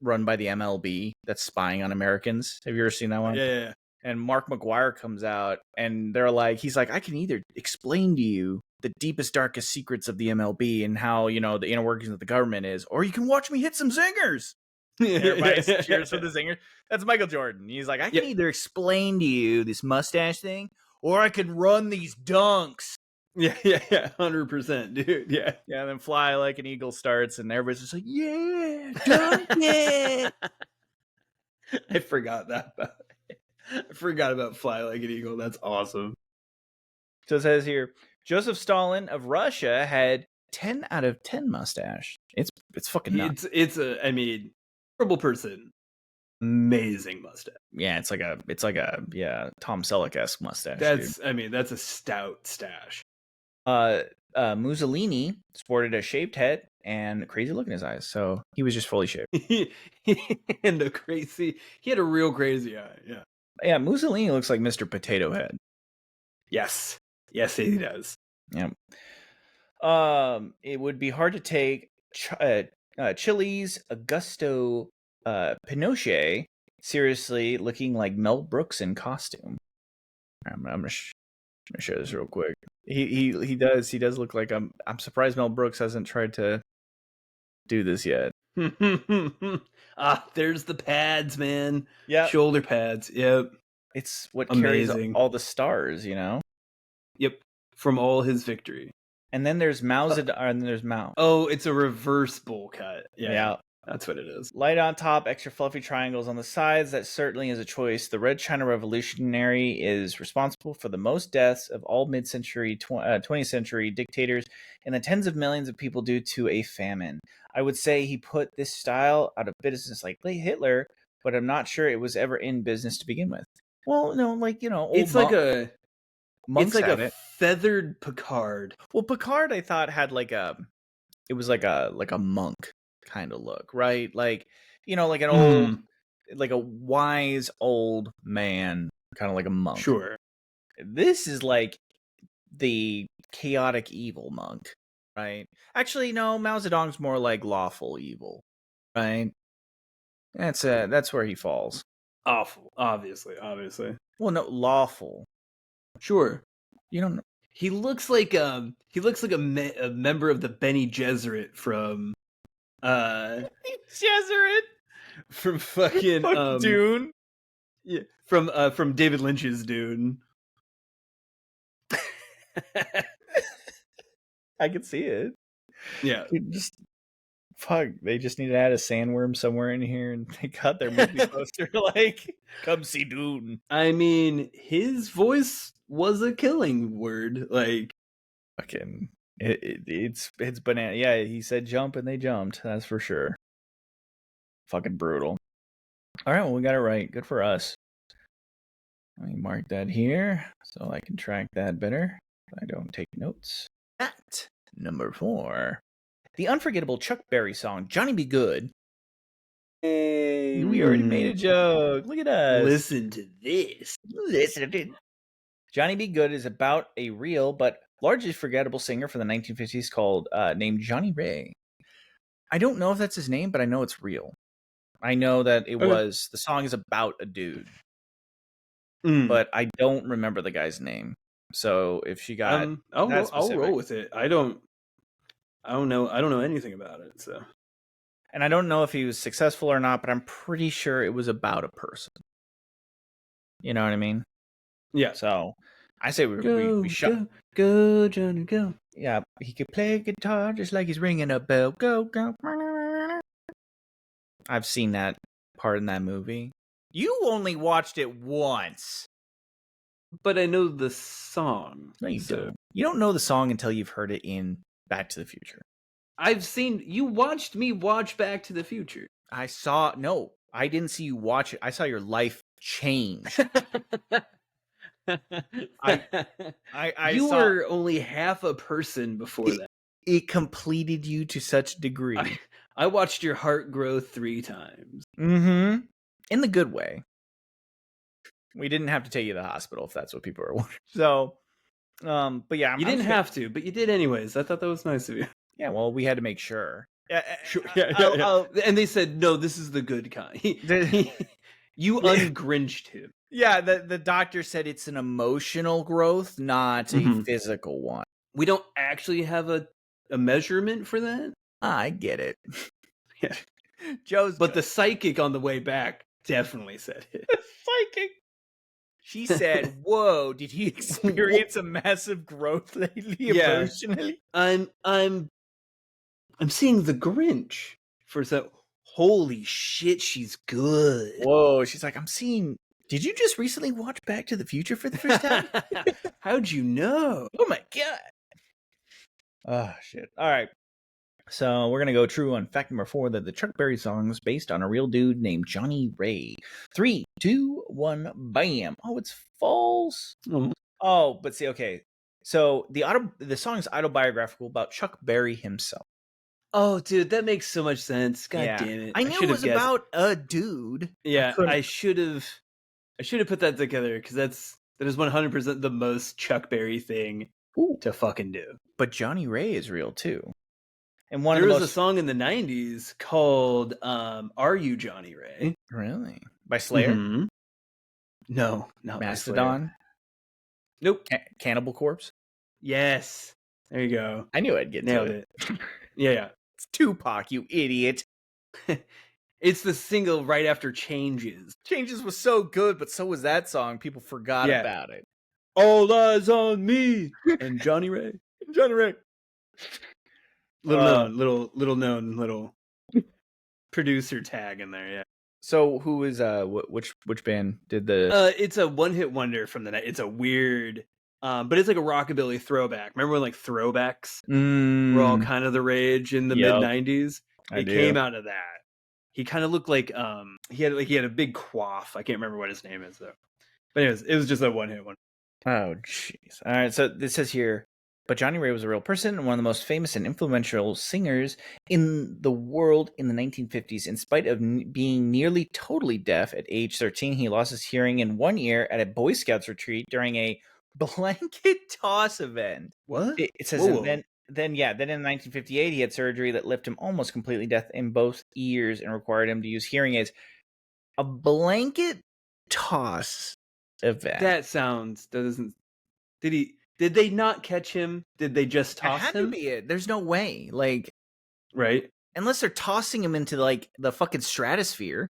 run by the MLB that's spying on Americans? Have you ever seen that one? Yeah. And Mark McGuire comes out and he's like, I can either explain to you the deepest, darkest secrets of the MLB and how, the inner workings of the government is, or you can watch me hit some zingers. Everybody cheers for the zinger. That's Michael Jordan. He's like, I can either explain to you this mustache thing, or I can run these dunks. Yeah, 100%, dude. Yeah. Yeah, and then Fly Like an Eagle starts, and everybody's just like, yeah, dunk it. I forgot about Fly Like an Eagle. That's awesome. So it says here, Joseph Stalin of Russia had 10 out of 10 mustache. It's fucking nuts. It's horrible person. Amazing mustache. Yeah, it's like a Tom Selleck-esque mustache. That's a stout stash. Mussolini sported a shaved head and a crazy look in his eyes, so he was just fully shaved. He had a real crazy eye. Yeah, Mussolini looks like Mr. Potato Head. Yes, he does. Yeah. It would be hard to take Chile's Augusto Pinochet seriously, looking like Mel Brooks in costume. I'm gonna share this real quick. He does look like I'm surprised Mel Brooks hasn't tried to do this yet. There's the pads, man. Yeah, shoulder pads. Yep, it's what carries all the stars, Yep, from all his victory. And then there's Mao Zedong, and then there's Mao. Oh, it's a reverse bowl cut. Yeah. That's what it is. Light on top, extra fluffy triangles on the sides. That certainly is a choice. The Red China Revolutionary is responsible for the most deaths of all mid-century, 20th century dictators and the tens of millions of people due to a famine. I would say he put this style out of business like Hitler, but I'm not sure it was ever in business to begin with. Well, no, it's like a monks feathered Picard. Well, Picard I thought had like a monk kind of look, right? Like, like an old, like a wise old man, kind of like a monk. Sure. This is like the chaotic evil monk, right? Actually, no, Mao Zedong's more like lawful evil, right? That's where he falls. Awful, obviously. Well, no, lawful. Sure. You don't know. He looks like a member of the Bene Gesserit from Gesserit from fucking Dune. Yeah, from David Lynch's Dune. I could see it. Yeah. Dude, just fuck. They just need to add a sandworm somewhere in here, and they got their movie poster like, "Come see Dune." I mean, his voice was a killing word. Like, Fucking, it's banana. Yeah, he said jump, and they jumped. That's for sure. Fucking brutal. All right, well, we got it right. Good for us. Let me mark that here so I can track that better. I don't take notes. At number 4, the unforgettable Chuck Berry song "Johnny Be Good." Hey, we already made a joke. Look at us. listen to this. Listen to it. Johnny Be Good is about a real but largely forgettable singer from the 1950s called named Johnny Ray. I don't know if that's his name, but I know it's real. I know that it was the song is about a dude, but I don't remember the guy's name. So if she got I'll roll with it. I don't know anything about it. So, and I don't know if he was successful or not, but I'm pretty sure it was about a person. You know what I mean? Yeah. So I say we shut. Go, Johnny, go. Yeah, he could play guitar just like he's ringing a bell. Go, go. I've seen that part in that movie. You only watched it once. But I know the song. No, you don't. You don't know the song until you've heard it in Back to the Future. You watched me watch Back to the Future. I didn't see you watch it. I saw your life change. You were only half a person before that. It completed you to such a degree. I watched your heart grow 3 times. Mm-hmm. In the good way. We didn't have to take you to the hospital if that's what people are wondering. So, but yeah. You didn't have to, but you did anyways. I thought that was nice of you. Yeah, well, we had to make sure. Sure. Yeah. And they said, no, this is the good kind. You ungrinched him. Yeah, the doctor said it's an emotional growth, not a physical one. We don't actually have a measurement for that. I get it. Yeah. But the psychic on the way back definitely said it. Psychic. She said, "Whoa, did he experience a massive growth lately emotionally?" I'm seeing the Grinch for some. Holy shit, she's good. Whoa, she's like, did you just recently watch Back to the Future for the first time? How'd you know? Oh my god. Oh shit. All right. So we're going to go true on fact number 4 that the Chuck Berry song is based on a real dude named Johnny Ray. 3, 2, 1, bam. Oh, it's false. Oh, but see, okay. So the song is autobiographical about Chuck Berry himself. Oh, dude, that makes so much sense. God damn it. I knew it was about a dude. Yeah, I should have put that together because that is 100% the most Chuck Berry thing to fucking do. But Johnny Ray is real too. And there was a song in the 90s called "Are You Johnny Ray?" Really? By Slayer? Mm-hmm. No, not Mastodon. Nope. Cannibal Corpse. Yes. There you go. I knew I'd get nailed it. Yeah. It's Tupac, you idiot. It's the single right after Changes. Changes was so good, but so was that song. People forgot about it. All eyes on me and Johnny Ray. Johnny Ray. Little known producer tag in there, yeah. So who is which band did the? It's a one-hit wonder from the night. It's a weird, but it's like a rockabilly throwback. Remember when like throwbacks were all kind of the rage in the mid '90s? It came out of that. He kind of looked like he had a big quaff. I can't remember what his name is though. But anyways, it was just a one-hit one. Oh jeez. All right, so this says here. But Johnny Ray was a real person and one of the most famous and influential singers in the world in the 1950s. In spite of being nearly totally deaf at age 13, he lost his hearing in one ear at a Boy Scouts retreat during a blanket toss event. What? It says then in 1958, he had surgery that left him almost completely deaf in both ears and required him to use hearing aids. A blanket toss event. That doesn't. Did they not catch him? Did they just toss him? It had to be it. There's no way. Like, right? Unless they're tossing him into like the fucking stratosphere.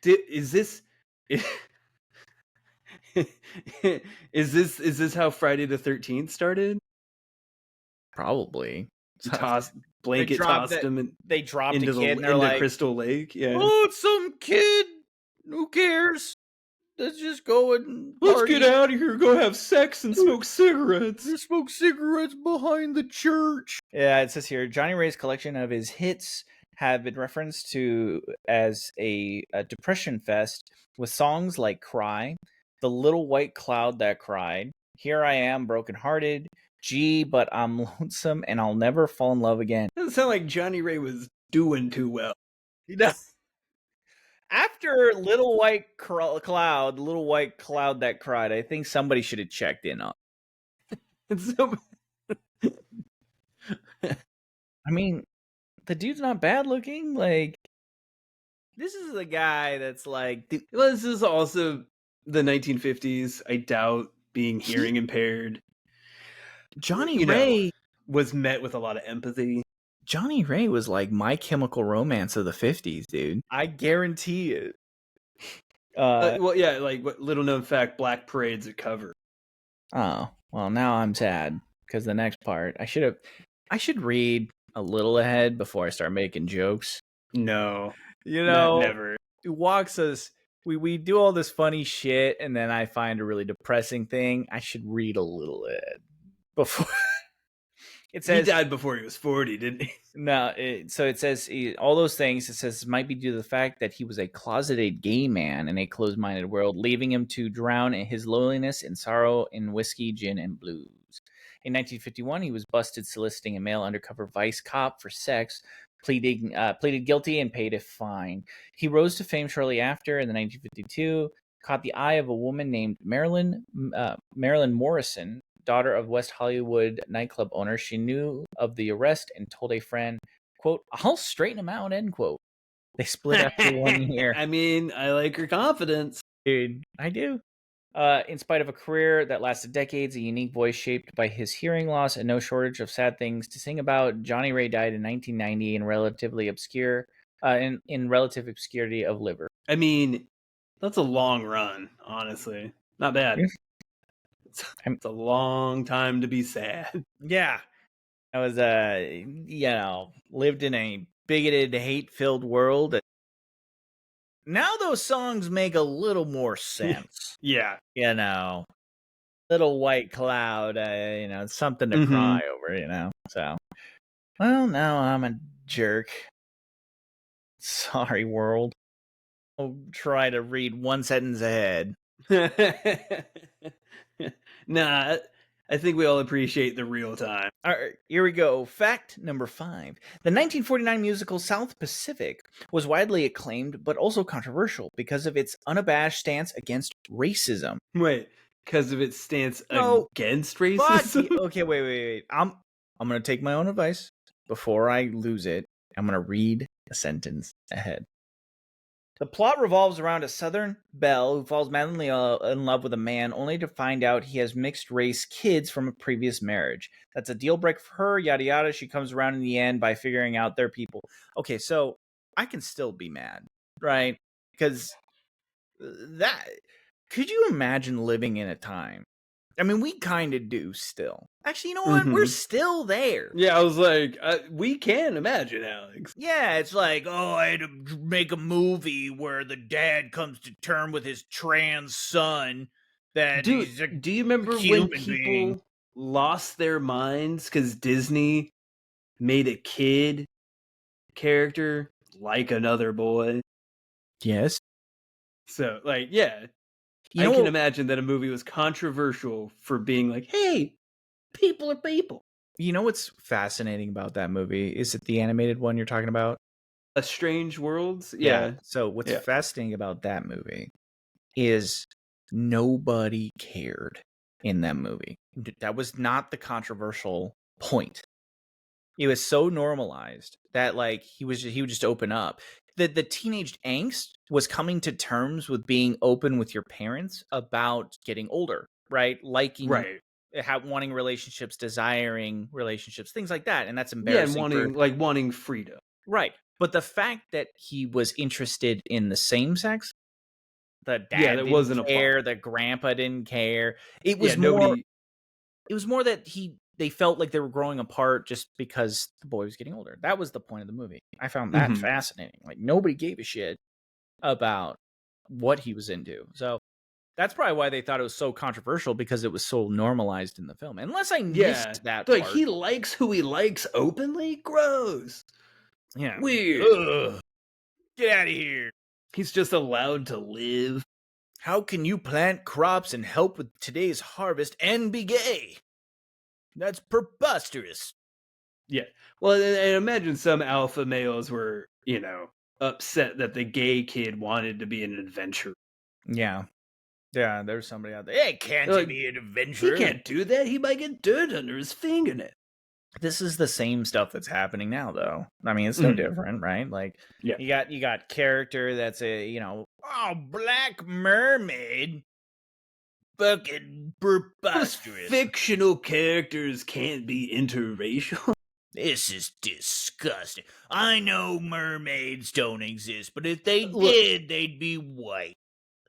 Is this Is this how Friday the 13th started? Probably. He So tossed they blanket dropped tossed that. him in, They dropped a into kid, the and they're into like, Crystal Lake. Yeah. "Oh, it's some kid. Who cares? Let's just go and Let's get party. out of here, go have sex and smoke cigarettes. Just smoke cigarettes behind the church." Yeah, it says here Johnny Ray's collection of his hits have been referenced to as a depression fest with songs like "Cry," "The Little White Cloud That Cried," "Here I Am Brokenhearted," "Gee, but I'm Lonesome and I'll Never Fall in Love Again." Doesn't sound like Johnny Ray was doing too well. He does. After "Little White Cloud," "The Little White Cloud That Cried," I think somebody should have checked in on. It's so I mean, the dude's not bad looking. Like, this is the guy that's like, dude, well, this is also the 1950s. I doubt being he, hearing impaired, Johnny you know, Ray. was met with a lot of empathy. Johnny Ray was like My Chemical Romance of the 50s, dude. I guarantee it. Well, yeah, like what little known fact, Black Parade's a cover. Oh, well, now I'm sad because the next part, I should read a little ahead before I start making jokes. No, You know, never. it walks us. We do all this funny shit, and then I find a really depressing thing. I should read a little ahead before. It He says died before he was 40, didn't he? no. So it says all those things. It says might be due to the fact that he was a closeted gay man in a closed-minded world, leaving him to drown in his loneliness and sorrow in whiskey, gin, and blues. In 1951, he was busted soliciting a male undercover vice cop for sex, pleaded guilty, and paid a fine. He rose to fame shortly after. In the 1952, caught the eye of a woman named Marilyn Morrison, daughter of West Hollywood nightclub owner. She knew of the arrest and told a friend, quote, "I'll straighten him out," end quote. They split after 1 year. I mean, I like her confidence. Dude, I do. In spite of a career that lasted decades, a unique voice shaped by his hearing loss, and no shortage of sad things to sing about, Johnny Ray died in 1990 in relative obscurity of liver. I mean, that's a long run, honestly. Not bad. It's a long time to be sad. Yeah, I was lived in a bigoted, hate-filled world. Now those songs make a little more sense. Yeah. Little White Cloud, it's something to Mm-hmm. cry over, so. Well, now I'm a jerk. Sorry, world. I'll try to read one sentence ahead. Nah, I think we all appreciate the real time. All right, here we go. Fact number 5. The 1949 musical South Pacific was widely acclaimed, but also controversial because of its unabashed stance against racism. Wait, because of its stance No, against racism? Okay, wait. I'm going to take my own advice before I lose it. I'm going to read a sentence ahead. The plot revolves around a Southern belle who falls madly in love with a man only to find out he has mixed-race kids from a previous marriage. That's a deal breaker for her, yada yada. She comes around in the end by figuring out they're people. Okay, so I can still be mad, right? Because that... Could you imagine living in a time? I mean, we kind of do still. Actually, you know what? We're still there. Yeah, I was like, we can imagine, Alex. Yeah, it's like, oh, I had to make a movie where the dad comes to term with his trans son. That Dude, he's a do you remember when people lost their minds because Disney made a kid character like another boy? Yes. So, like, yeah, I can imagine that a movie was controversial for being like, hey, people are people. You know what's fascinating about that movie? Is it the animated one you're talking about? A Strange Worlds? Yeah. So what's fascinating about that movie is nobody cared in that movie. That was not the controversial point. It was so normalized that like he would just open up. The teenage angst was coming to terms with being open with your parents about getting older, right? Liking, wanting relationships, desiring relationships, things like that, and that's embarrassing. Yeah, and wanting freedom, right? But the fact that he was interested in the same sex, The Yeah, dad that didn't wasn't a plot. care, the grandpa didn't care. It Yeah, was more nobody. it was more that they felt like they were growing apart just because the boy was getting older. That was the point of the movie. I found that Mhm. fascinating. Like nobody gave a shit about what he was into. So that's probably why they thought it was so controversial, because it was so normalized in the film. Unless I Yeah. missed that Like, part. he likes who he likes openly? Gross. Yeah. Weird. Ugh. Get out of here. He's just allowed to live. How can you plant crops and help with today's harvest and be gay? That's preposterous. Yeah. Well, and imagine some alpha males were, upset that the gay kid wanted to be an adventurer. Yeah. Yeah, there's somebody out there. Hey, can't They're you like, be an he adventurer? can't do that. He might get dirt under his fingernail. This is the same stuff that's happening now, though. I mean, it's no Mhm. different, right? Like, Yeah. you got character that's black mermaid, fucking Those preposterous. fictional characters can't be interracial. This is disgusting. I know mermaids don't exist, but if they Look, did, they'd be white.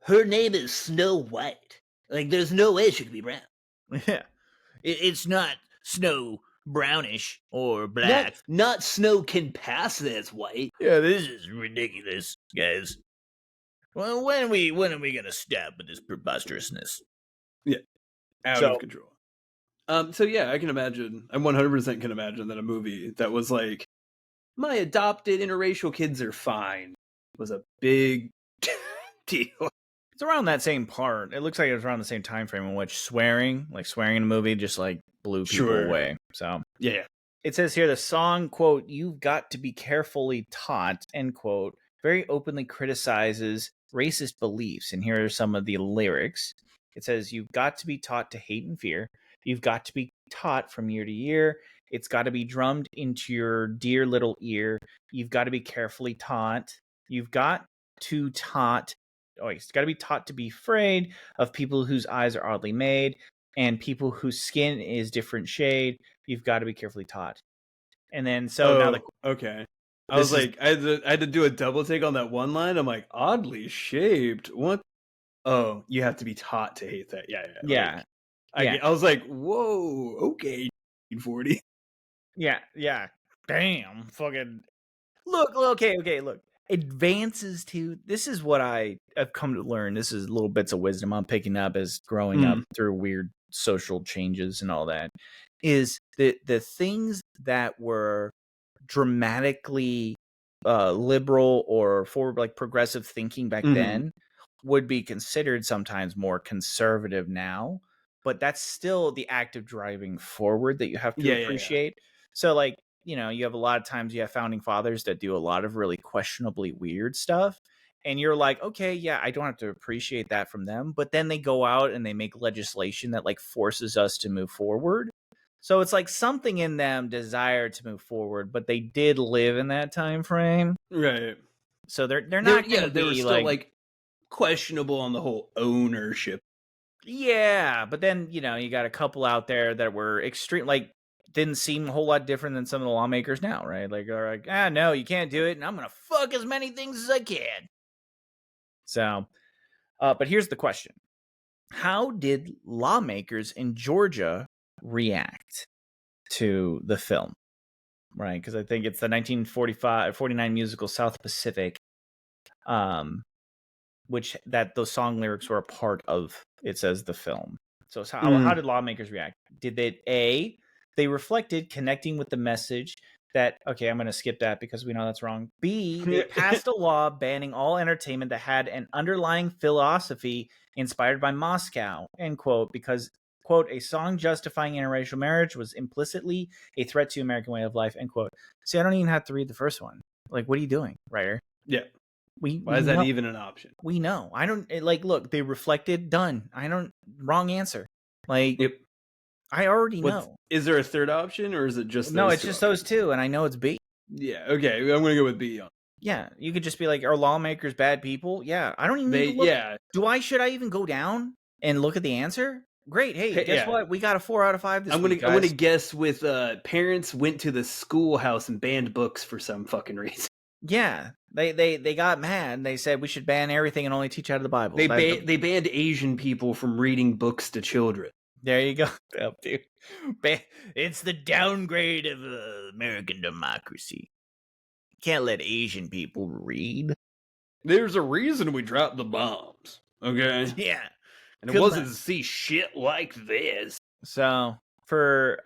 her name is Snow White. Like, there's no way she could be brown. Yeah, it's not snow brownish or Not, black. not Snow can pass as white. Yeah, this is ridiculous, guys. Well, when are we gonna stop with this preposterousness? Yeah, out of So control. So yeah, I can imagine. I 100% can imagine that a movie that was like, my adopted interracial kids are fine, was a big deal. it's around that same part. It looks like it was around the same time frame in which swearing in a movie, just like blew people Sure. away. So Yeah. it says here the song, quote, "You've got to be carefully taught," end quote, very openly criticizes racist beliefs. And here are some of the lyrics. It says, "You've got to be taught to hate and fear. You've got to be taught from year to year. It's got to be drummed into your dear little ear. You've got to be carefully taught. You've got to taught. Oh, it's got to be taught to be afraid of people whose eyes are oddly made and people whose skin is different shade. You've got to be carefully taught." And then now okay. I this was is like, I had to do a double take on that one line. I'm like, oddly shaped. What? Oh, you have to be taught to hate that. Yeah, yeah. yeah. Yeah. I was like, whoa, okay, 40. Yeah. Damn. Fucking look, okay, look. Advances to this is what I've come to learn. This is little bits of wisdom I'm picking up as growing up through weird social changes and all that. Is the things that were dramatically liberal or forward, like progressive thinking back then, would be considered sometimes more conservative now, but that's still the act of driving forward that you have to Yeah. appreciate. So like, you have a lot of times you have founding fathers that do a lot of really questionably weird stuff, and you're like, okay, yeah, I don't have to appreciate that from them, but then they go out and they make legislation that like forces us to move forward. So it's like something in them desired to move forward, but they did live in that time frame. Right. So they're not going to They were be still like, questionable on the whole ownership. yeah, but then, you got a couple out there that were extreme, like didn't seem a whole lot different than some of the lawmakers now, right? Like, are like, no, you can't do it, and I'm going to fuck as many things as I can. So, but here's the question. How did lawmakers in Georgia react to the film? Right, because I think it's the 1949 musical South Pacific, which those song lyrics were a part of. It says the film. So how did lawmakers react? Did they reflected connecting with the message that, okay, I'm going to skip that because we know that's wrong. B, they passed a law banning all entertainment that had an underlying philosophy inspired by Moscow, end quote, because, quote, a song justifying interracial marriage was implicitly a threat to American way of life, end quote. See, I don't even have to read the first one. Like, what are you doing, writer? Yeah. Why we is that know, even an option? we know. I don't like. Look, they reflected. Done. Wrong answer. Like, Yep. I already know. Is there a third option, or is it just No? those It's two just options? those two, and I know it's B. Yeah. Okay. I'm gonna go with B on. Yeah, you could just be like, are lawmakers bad people? Yeah, I don't even need to look. Yeah. Should I even go down and look at the answer? Great. Hey, guess what? We got a 4 out of 5 this week, guys. I'm gonna guess with parents went to the schoolhouse and banned books for some fucking reason. Yeah, they got mad and they said we should ban everything and only teach out of the Bible. They banned Asian people from reading books to children. There you go. Yep, dude. It's the downgrade of American democracy. Can't let Asian people read. There's a reason we dropped the bombs, okay? Yeah. And it wasn't to see shit like this. So for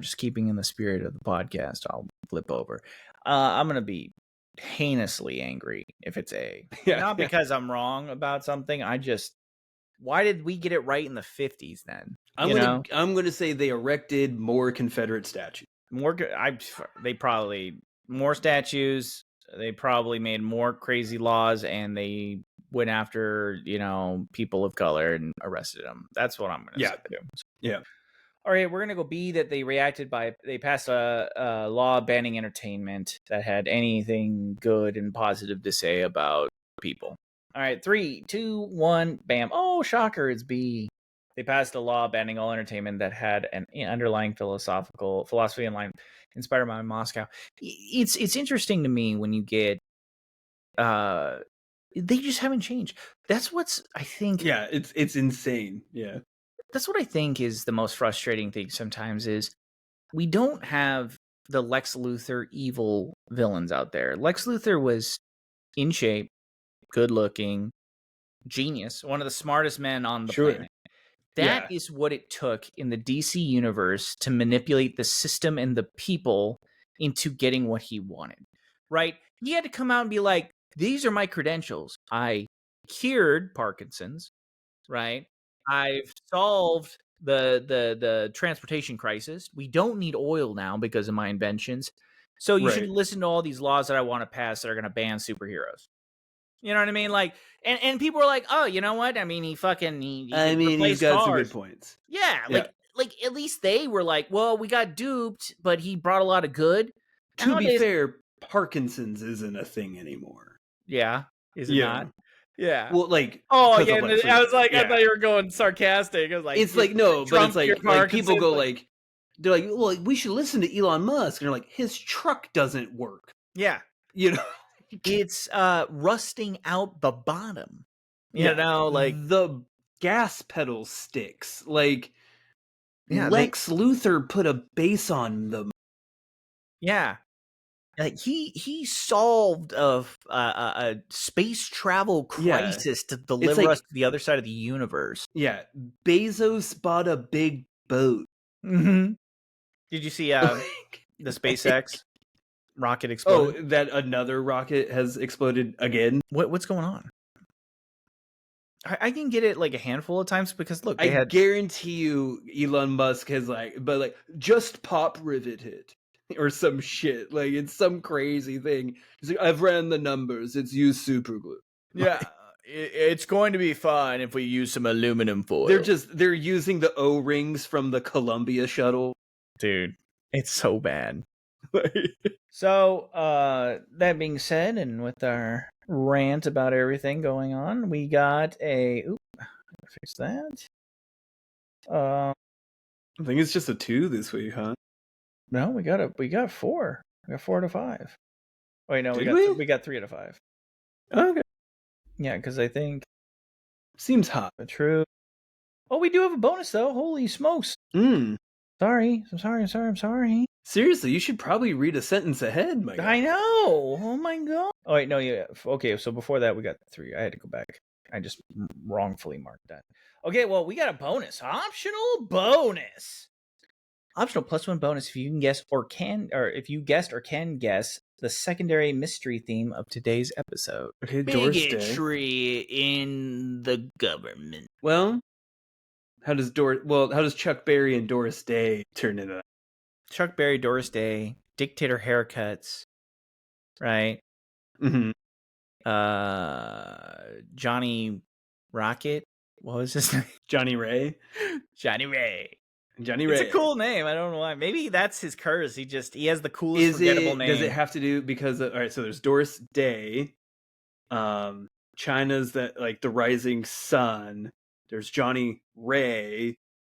just keeping in the spirit of the podcast, I'll flip over. I'm gonna be heinously angry if it's A. Not because I'm wrong about something. Why did we get it right in the 50s then? I'm gonna say they erected more Confederate statues. They probably more statues. They probably made more crazy laws, and they went after people of color and arrested them. That's what I'm gonna say. Yeah. All right, we're gonna go B. That they passed a law banning entertainment that had anything good and positive to say about people. All right, 3, 2, 1, bam. Oh, shocker, it's B. They passed a law banning all entertainment that had an underlying philosophy inspired by Moscow. It's interesting to me when you get they just haven't changed. That's what's I think. Yeah, it's insane. Yeah. That's what I think is the most frustrating thing sometimes is we don't have the Lex Luthor evil villains out there. Lex Luthor was in shape, good looking, genius, one of the smartest men on the planet. That is what it took in the DC universe to manipulate the system and the people into getting what he wanted, right? He had to come out and be like, these are my credentials. I cured Parkinson's, right? I've solved the transportation crisis. We don't need oil now because of my inventions. So you should listen to all these laws that I want to pass that are going to ban superheroes. You know what I mean? Like, and people were like, "Oh, you know what? I mean, he he's got some good points." Yeah, like at least they were like, "Well, we got duped, but he brought a lot of good." To be fair, Parkinson's isn't a thing anymore. Yeah, is it not? Yeah. Well, like, oh yeah, I was like, I thought you were going sarcastic. I was like, it's like no, but it's like people go like, they're like, well, we should listen to Elon Musk, and they're like, his truck doesn't work. Yeah, it's rusting out the bottom. You know, like the gas pedal sticks. Like, Lex Luthor put a base on them. Yeah. Like he solved a space travel crisis to deliver us to the other side of the universe. Yeah, Bezos bought a big boat. Mm-hmm. Did you see the SpaceX rocket explode? Oh, that another rocket has exploded again? What's going on? I can get it like a handful of times because look, I guarantee you Elon Musk has just pop riveted. Or some shit. Like, it's some crazy thing. He's like, I've ran the numbers. It's used super glue. Yeah. It's going to be fine if we use some aluminum foil. They're using the O-rings from the Columbia shuttle. Dude, it's so bad. So, that being said, and with our rant about everything going on, we got fix that. I think it's just a 2 this week, huh? No, we got 4. We got 4 out of 5. Wait, no, we got 3 out of 5. Okay. Yeah, because I think seems hot. But true. Oh, we do have a bonus though. Holy smokes! Sorry, I'm sorry. Seriously, you should probably read a sentence ahead, my guy. I know. Oh my god. Oh wait, no, yeah. Okay, so before that, we got 3. I had to go back. I just wrongfully marked that. Okay, well, we got a bonus. Optional bonus. Optional +1 bonus if you can guess if you guessed or can guess the secondary mystery theme of today's episode. Okay, bigotry in the government. Well, how does Chuck Berry and Doris Day turn it up? Chuck Berry, Doris Day, dictator haircuts, right? Mm-hmm. Johnny Rocket. What was his name? Johnny Ray. Johnny Ray. Johnny Ray. It's a cool name. I don't know why. Maybe that's his curse. He has the coolest forgettable name. Does it have to do because all right? So there's Doris Day. China's the rising sun. There's Johnny Ray.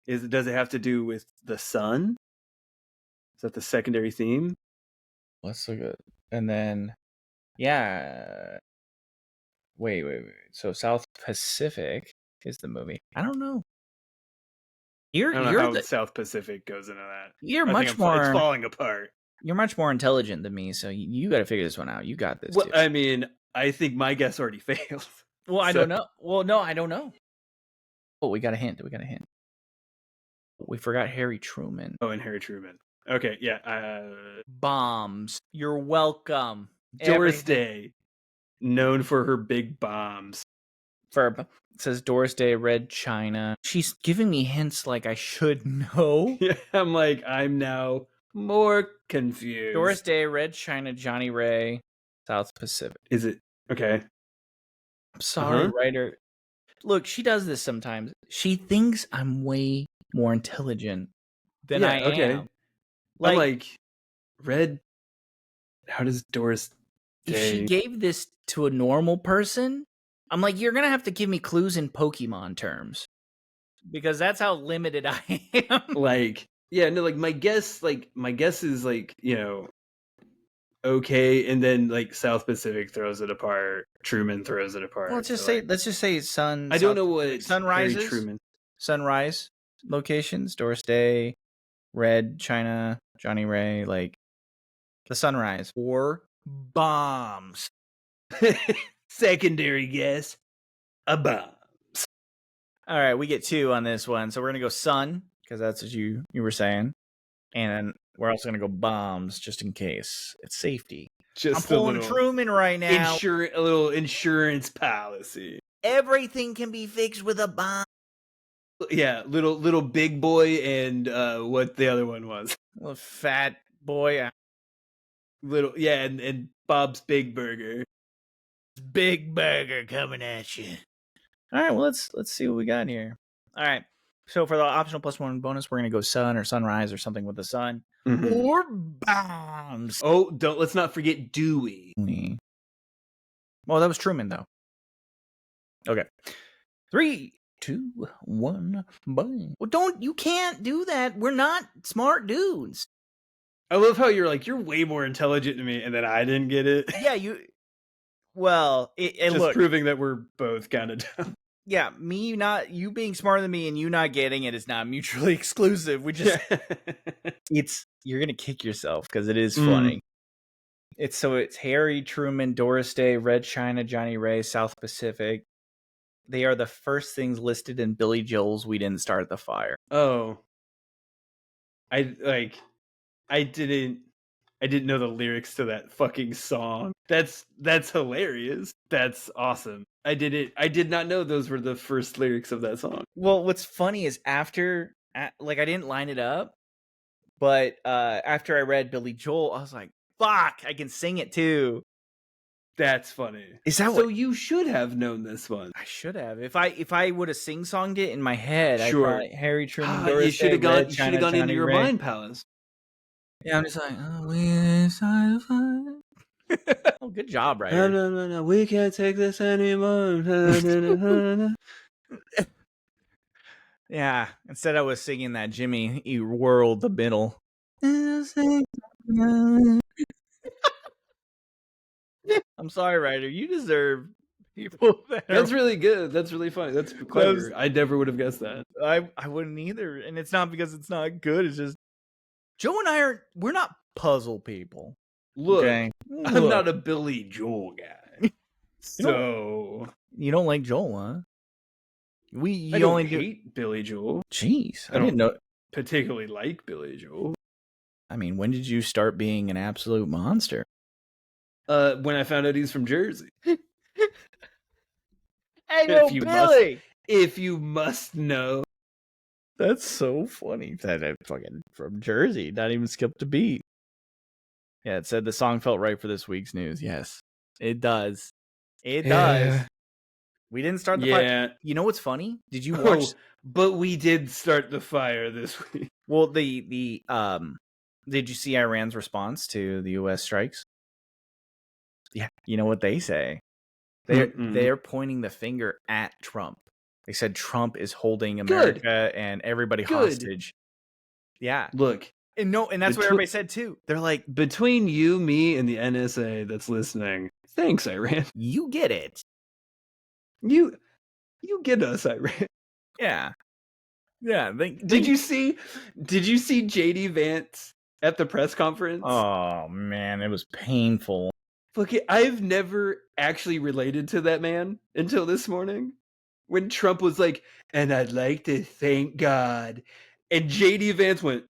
Does it have to do with the sun? Is that the secondary theme? Let's look at and then Yeah. Wait. So South Pacific is the movie. I don't know. I don't know how The South Pacific goes into that. you're I think much it's more falling apart. you're much more intelligent than me, so you got to figure this one out. You got this, Well, dude. I mean, I think my guess already failed. Well, I So- don't know. Well, no, I don't know. Oh, we got a hint. We forgot Harry Truman. Oh, and Harry Truman. Okay, yeah. Bombs. You're welcome. Doris Everything. Day, known for her big bombs. It says Doris Day, Red China. She's giving me hints like I should know. Yeah, I'm now more confused. Doris Day, Red China, Johnny Ray, South Pacific. Is it okay? I'm sorry, writer. Look, she does this sometimes. She thinks I'm way more intelligent than I am. I'm like, Red. How does Doris Day? If she gave this to a normal person, I'm like, you're gonna have to give me clues in Pokemon terms, because that's how limited I am. My guess is okay, and then South Pacific throws it apart. Truman throws it apart. Well, let's just say sun. I don't know what sunrises. Harry Truman. Sunrise locations: Doris Day, Red China, Johnny Ray, the sunrise or bombs. Secondary guess, a bomb. All right, we get 2 on this one, so we're gonna go sun because that's what you were saying, and we're also gonna go bombs just in case it's safety. I'm pulling Truman right now. A little insurance policy. Everything can be fixed with a bomb. Yeah, little big boy and what the other one was. Little fat boy. And Bob's Big Burger. Big burger coming at you. All right, well let's see what we got here. All right. So for the optional +1 bonus, we're gonna go sun or sunrise or something with the sun. Mm-hmm. Or bombs. Oh, let's not forget Dewey. Well, that was Truman though. Okay. 3, 2, 1, bang. Well, you can't do that. We're not smart dudes. I love how you're way more intelligent than me, and then I didn't get it. Yeah, just proving that we're both kind of dumb. Yeah, you being smarter than me and you not getting it is not mutually exclusive. You're gonna kick yourself because it is funny. It's Harry Truman, Doris Day, Red China, Johnny Ray, South Pacific. They are the first things listed in Billy Joel's "We Didn't Start the Fire." Oh, I didn't know the lyrics to that fucking song. That's hilarious. That's awesome. I did not know those were the first lyrics of that song. Well, what's funny is I didn't line it up, but after I read Billy Joel, I was like, fuck, I can sing it too. That's funny. So you should have known this one. I should have. If I would have sing-songed it in my head, sure. I thought Harry Truman, you should have gone into your mind palace. Yeah, I'm just like, oh, we decided to fight. Oh, good job, writer. No, we can't take this anymore. Yeah, instead I was singing that Jimmy E. World the middle. I'm sorry, writer. You deserve people that That's really good. That's really funny. That's clever. I never would have guessed that. I wouldn't either. And it's not because it's not good. It's just Joe and I we're not puzzle people. Look, okay? I'm not a Billy Joel guy. So you don't like Joel, huh? I don't hate Billy Joel. Jeez, I didn't know particularly like Billy Joel. I mean, when did you start being an absolute monster? When I found out he's from Jersey. Hey, yo, Billy! If you must know. That's so funny. That I fucking from Jersey, not even skipped a beat. Yeah, it said the song felt right for this week's news. Yes, it does. It does. We didn't start the fire. You know what's funny? Did you watch? But we did start the fire this week. Well, did you see Iran's response to the U.S. strikes? Yeah, you know what they say. They're pointing the finger at Trump. They said Trump is holding America and everybody hostage. Yeah. Look. And that's what everybody said too. They're like, between you, me, and the NSA that's listening, Thanks, Iran. You get it. You get us, Iran. Yeah. Yeah. Did you see JD Vance at the press conference? Oh man, it was painful. Look, I've never actually related to that man until this morning when Trump was like, and I'd like to thank God. And JD Vance went,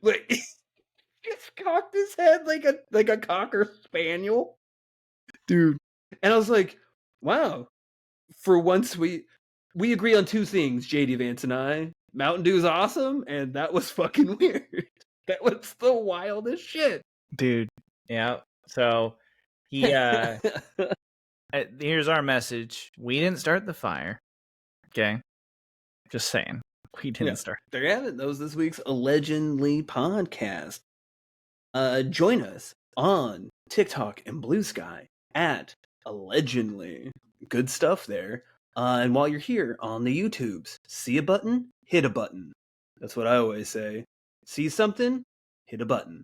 like, just cocked his head like a cocker spaniel. Dude. And I was like, wow, for once we agree on two things, JD Vance and I. Mountain Dew's awesome, and that was fucking weird. That was the wildest shit. Dude. Yeah. So he here's our message. We didn't start the fire. Okay. Just saying. We didn't start. There you have it. That was this week's Allegendly podcast. Join us on TikTok and Blue Sky at Allegendly. Good stuff there. And while you're here on the YouTubes, see a button, hit a button. That's what I always say. See something, hit a button.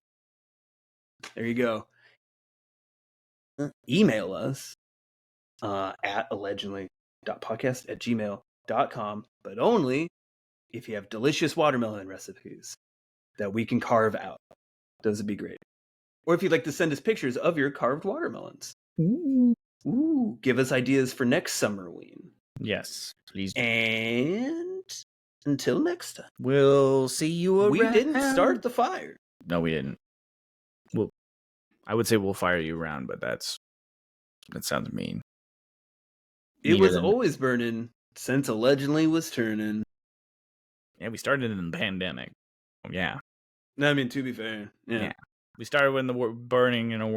There you go. Email us at allegendly.podcast@gmail.com, but only if you have delicious watermelon recipes that we can carve out. Those would be great. Or if you'd like to send us pictures of your carved watermelons. Ooh, give us ideas for next Summerween. Yes, please. And until next time. We'll see you around. We didn't start the fire. No, we didn't. Well, I would say we'll fire you around, but that sounds mean. It was always burning since Allegendly was turning. Yeah, we started in the pandemic. Yeah. I mean, to be fair. Yeah. We started when the world's burning, and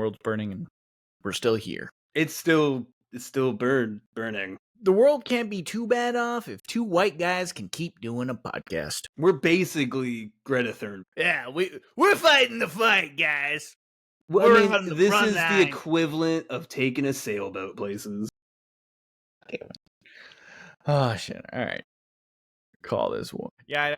we're still here. It's still burning. The world can't be too bad off if two white guys can keep doing a podcast. We're basically Greta Thunberg. Yeah, we're fighting the fight, guys. Well, I mean, this is the equivalent of taking a sailboat places. Oh shit! All right, call this one. Yeah.